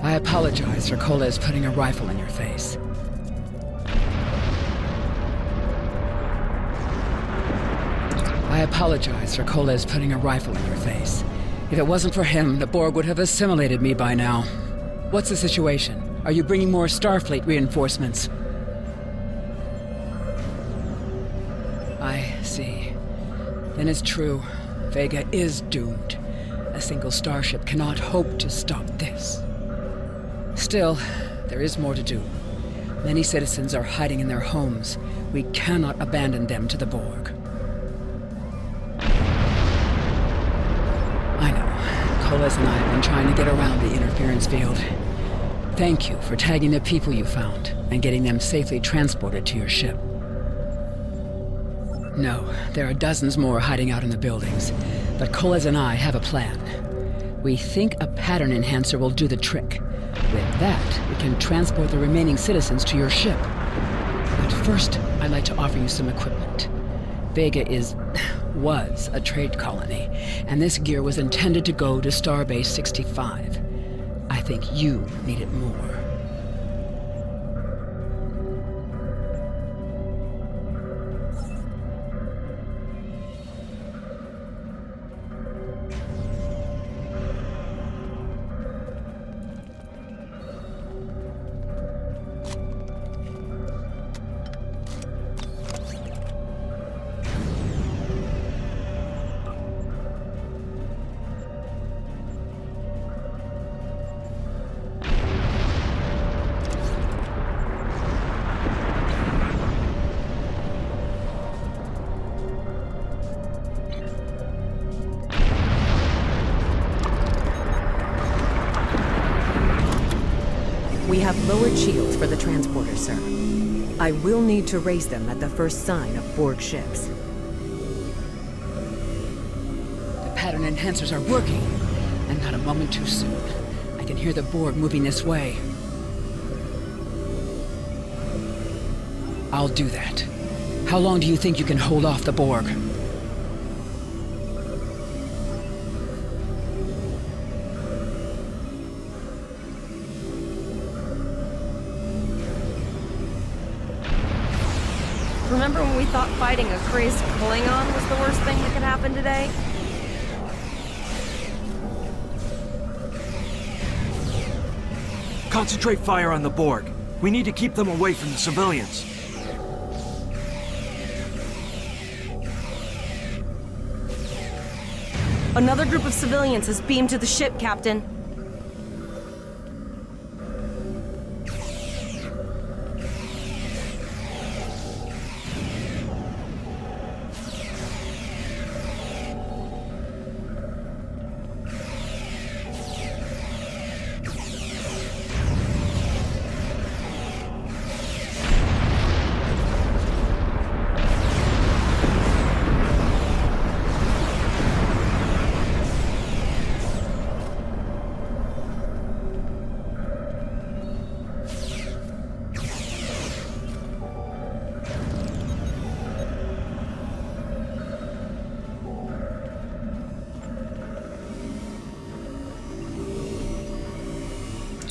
I apologize for Coles putting a rifle in your face. I apologize for Coles putting a rifle in your face. If it wasn't for him, the Borg would have assimilated me by now. What's the situation? Are you bringing more Starfleet reinforcements? I see. Then it's true. Vega is doomed. A single starship cannot hope to stop this. Still, there is more to do. Many citizens are hiding in their homes. We cannot abandon them to the Borg. I know. Coles and I have been trying to get around the interference field. Thank you for tagging the people you found and getting them safely transported to your ship. No, there are dozens more hiding out in the buildings, but Coles and I have a plan. We think a pattern enhancer will do the trick. With that, we can transport the remaining citizens to your ship. But first, I'd like to offer you some equipment. Vega was a trade colony, and this gear was intended to go to Starbase 65. I think you need it more. We have lowered shields for the transporters, sir. I will need to raise them at the first sign of Borg ships. The pattern enhancers are working, and not a moment too soon. I can hear the Borg moving this way. I'll do that. How long do you think you can hold off the Borg? Remember when we thought fighting a crazed Klingon was the worst thing that could happen today? Concentrate fire on the Borg. We need to keep them away from the civilians. Another group of civilians has beamed to the ship, Captain.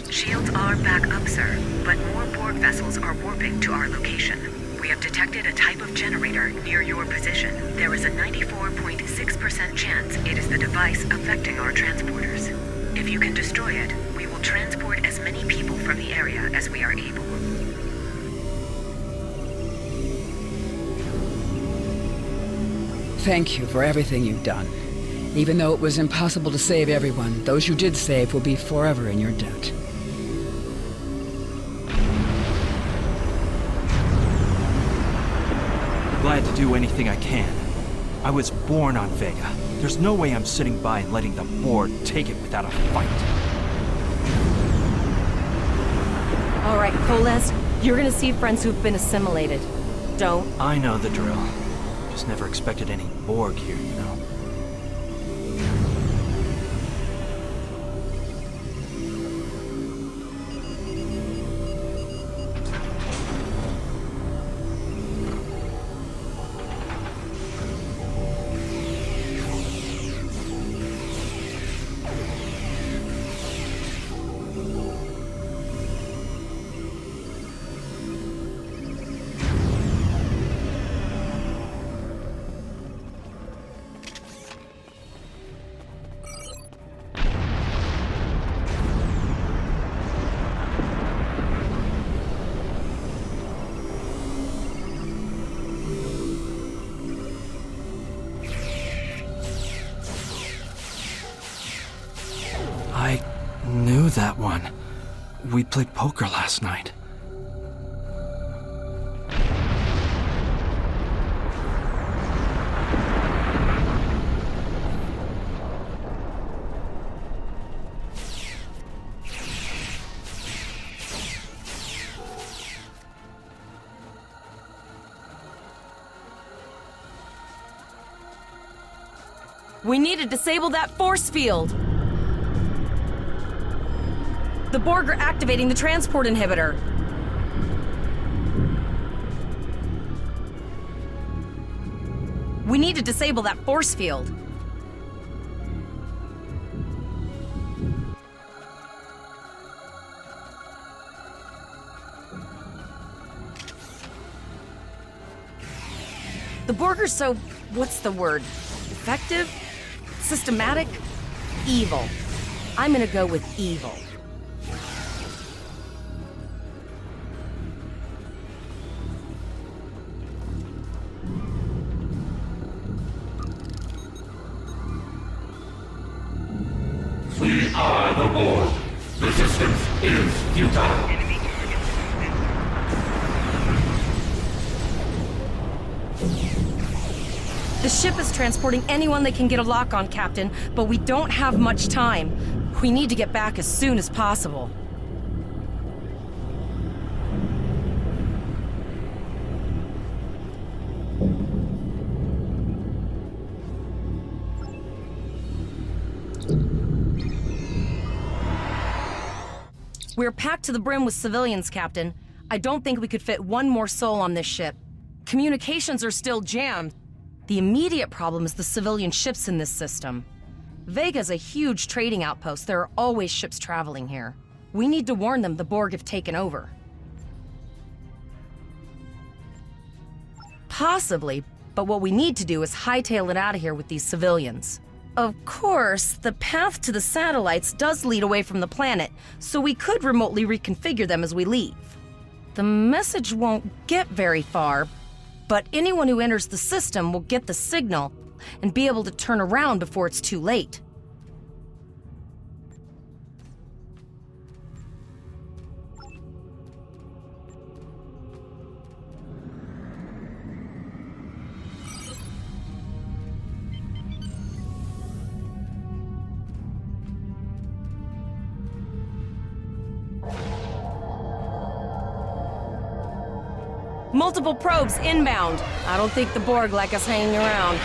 Shields are back up, sir, but more Borg vessels are warping to our location. We have detected a type of generator near your position. There is a 94.6% chance it is the device affecting our transporters. If you can destroy it, we will transport as many people from the area as we are able. Thank you for everything you've done. Even though it was impossible to save everyone, those you did save will be forever in your debt. Glad to do anything I can. I was born on Vega. There's no way I'm sitting by and letting the Borg take it without a fight. All right, Coles, You're gonna see friends who've been assimilated. Don't. I know the drill. Just never expected any Borg here, you know? I knew that one. We played poker last night. We need to disable that force field! The Borg are activating the transport inhibitor. We need to disable that force field. The Borg are so, what's the word? Effective? Systematic? Evil. I'm gonna go with evil. We are the Borg. Resistance is futile. The ship is transporting anyone they can get a lock on, Captain, but we don't have much time. We need to get back as soon as possible. We're packed to the brim with civilians, Captain. I don't think we could fit one more soul on this ship. Communications are still jammed. The immediate problem is the civilian ships in this system. Vega's a huge trading outpost. There are always ships traveling here. We need to warn them the Borg have taken over. Possibly, but what we need to do is hightail it out of here with these civilians. Of course, the path to the satellites does lead away from the planet, so we could remotely reconfigure them as we leave. The message won't get very far, but anyone who enters the system will get the signal and be able to turn around before it's too late. Multiple probes inbound. I don't think the Borg like us hanging around.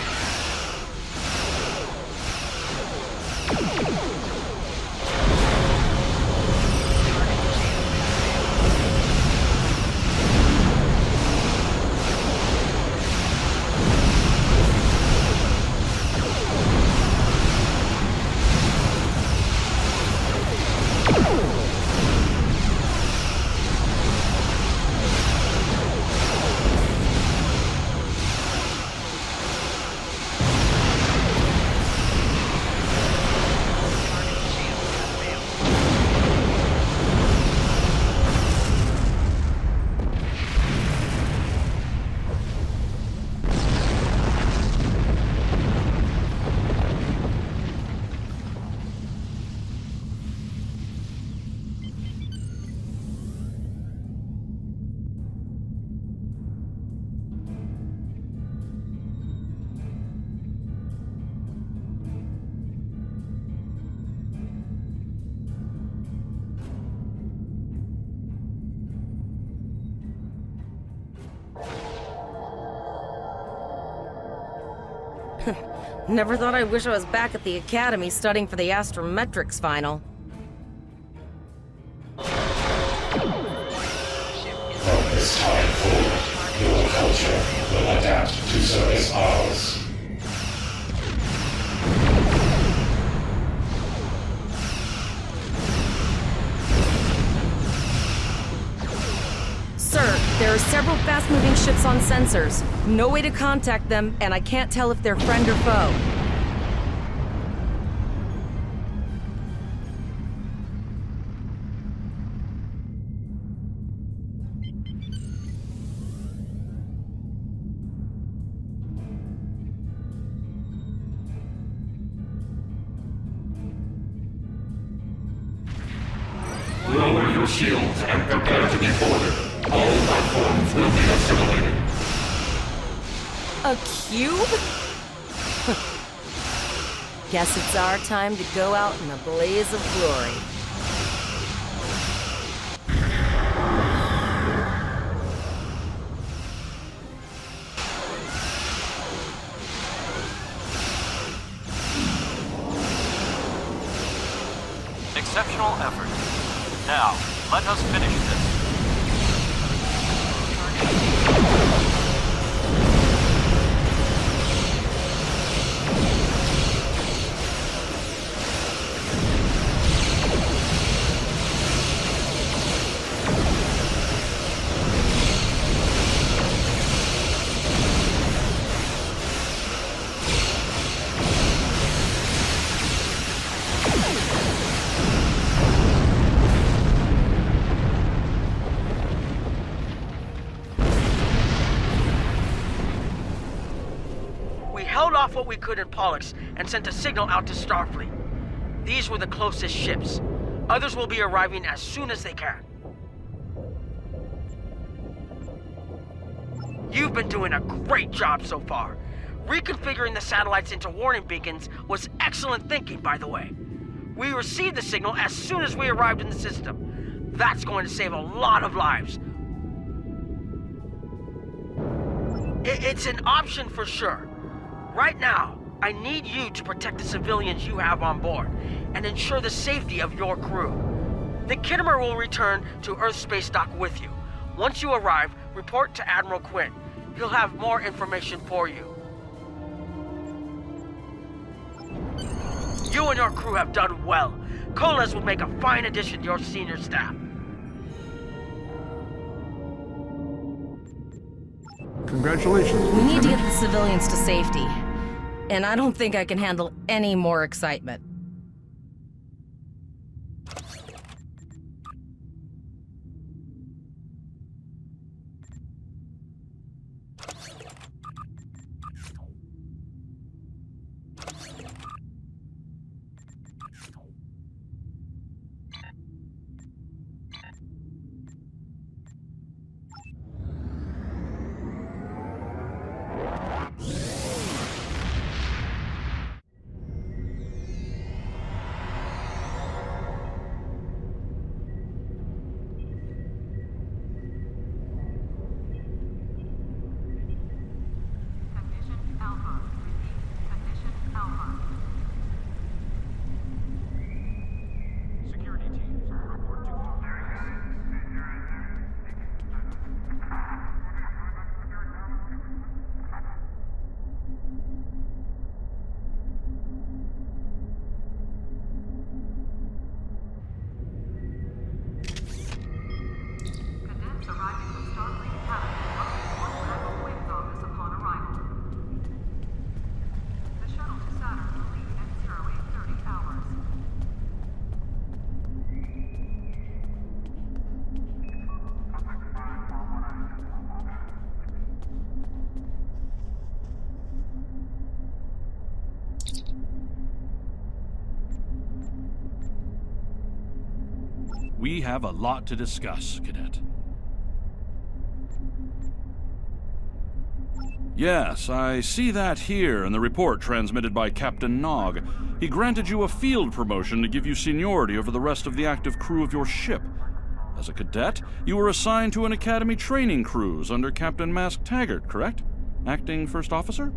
Never thought I'd wish I was back at the academy studying for the astrometrics final. From this time forward, your culture will adapt to service ours. Sir, there are several fast-moving ships on sensors. No way to contact them, and I can't tell if they're friend or foe. Lower your shields and prepare to be boarded. All life forms will be assimilated. A cube? Guess it's our time to go out in a blaze of glory. Exceptional effort. Now, let us finish this. What we could in Pollux and sent a signal out to Starfleet. These were the closest ships. Others will be arriving as soon as they can. You've been doing a great job so far. Reconfiguring the satellites into warning beacons was excellent thinking, by the way. We received the signal as soon as we arrived in the system. That's going to save a lot of lives. It's an option for sure. Right now, I need you to protect the civilians you have on board and ensure the safety of your crew. The Kittimer will return to Earth Spacedock with you. Once you arrive, report to Admiral Quinn. He'll have more information for you. You and your crew have done well. Koles will make a fine addition to your senior staff. Congratulations, We need to Lieutenant. get the civilians to safety. And I don't think I can handle any more excitement. We have a lot to discuss, Cadet. Yes, I see that here in the report transmitted by Captain Nog. He granted you a field promotion to give you seniority over the rest of the active crew of your ship. As a cadet, you were assigned to an Academy training cruise under Captain Mask Taggart, correct? Acting First Officer?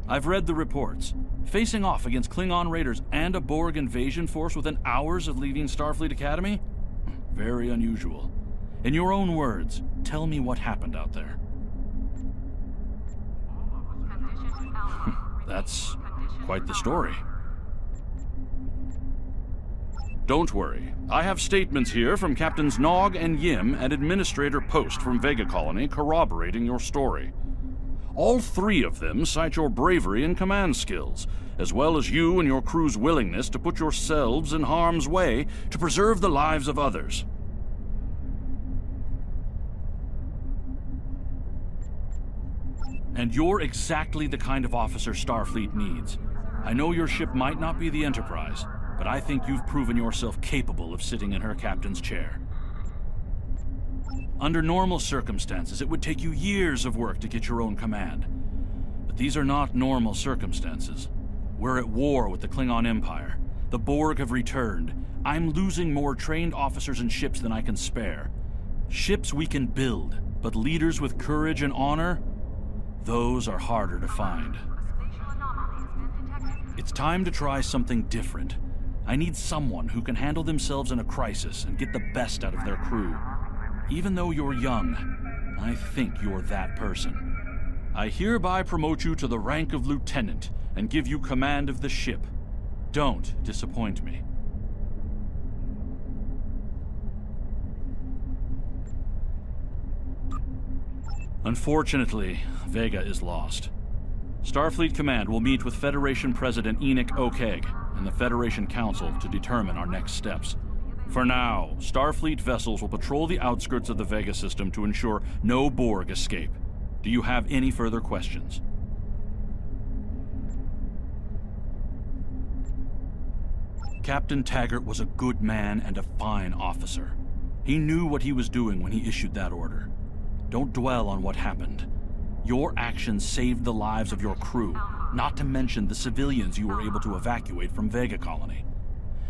I've read the reports. Facing off against Klingon raiders and a Borg invasion force within hours of leaving Starfleet Academy? Very unusual. In your own words, tell me what happened out there. That's quite the story. Don't worry. I have statements here from Captains Nog and Yim and Administrator Post from Vega Colony corroborating your story. All three of them cite your bravery and command skills, as well as you and your crew's willingness to put yourselves in harm's way to preserve the lives of others. And you're exactly the kind of officer Starfleet needs. I know your ship might not be the Enterprise, but I think you've proven yourself capable of sitting in her captain's chair. Under normal circumstances, it would take you years of work to get your own command. But these are not normal circumstances. We're at war with the Klingon Empire. The Borg have returned. I'm losing more trained officers and ships than I can spare. Ships we can build, but leaders with courage and honor? Those are harder to find. It's time to try something different. I need someone who can handle themselves in a crisis and get the best out of their crew. Even though you're young, I think you're that person. I hereby promote you to the rank of lieutenant and give you command of the ship. Don't disappoint me. Unfortunately, Vega is lost. Starfleet Command will meet with Federation President Enoch Okeg and the Federation Council to determine our next steps. For now, Starfleet vessels will patrol the outskirts of the Vega system to ensure no Borg escape. Do you have any further questions? Captain Taggart was a good man and a fine officer. He knew what he was doing when he issued that order. Don't dwell on what happened. Your actions saved the lives of your crew, not to mention the civilians you were able to evacuate from Vega Colony.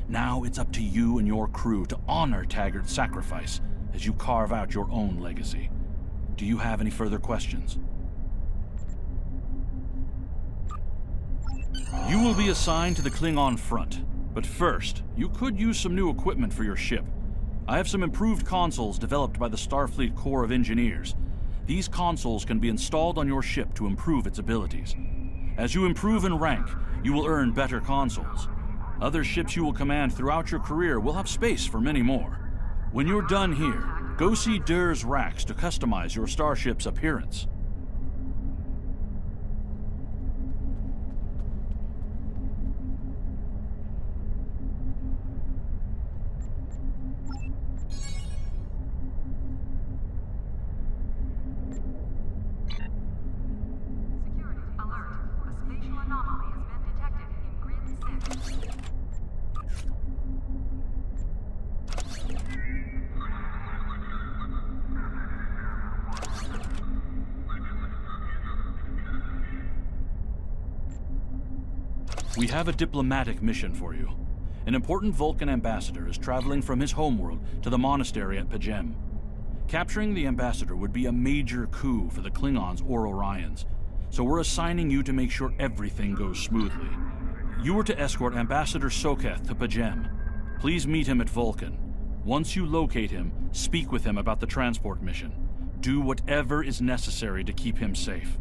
Now it's up to you and your crew to honor Taggart's sacrifice as you carve out your own legacy. Do you have any further questions? You will be assigned to the Klingon front, but first, you could use some new equipment for your ship. I have some improved consoles developed by the Starfleet Corps of Engineers. These consoles can be installed on your ship to improve its abilities. As you improve in rank, you will earn better consoles. Other ships you will command throughout your career will have space for many more. When you're done here, go see Durr's racks to customize your starship's appearance. We have a diplomatic mission for you. An important Vulcan ambassador is traveling from his homeworld to the monastery at Pajem. Capturing the ambassador would be a major coup for the Klingons or Orions, so we're assigning you to make sure everything goes smoothly. You are to escort Ambassador Soketh to Pajem. Please meet him at Vulcan. Once you locate him, speak with him about the transport mission. Do whatever is necessary to keep him safe.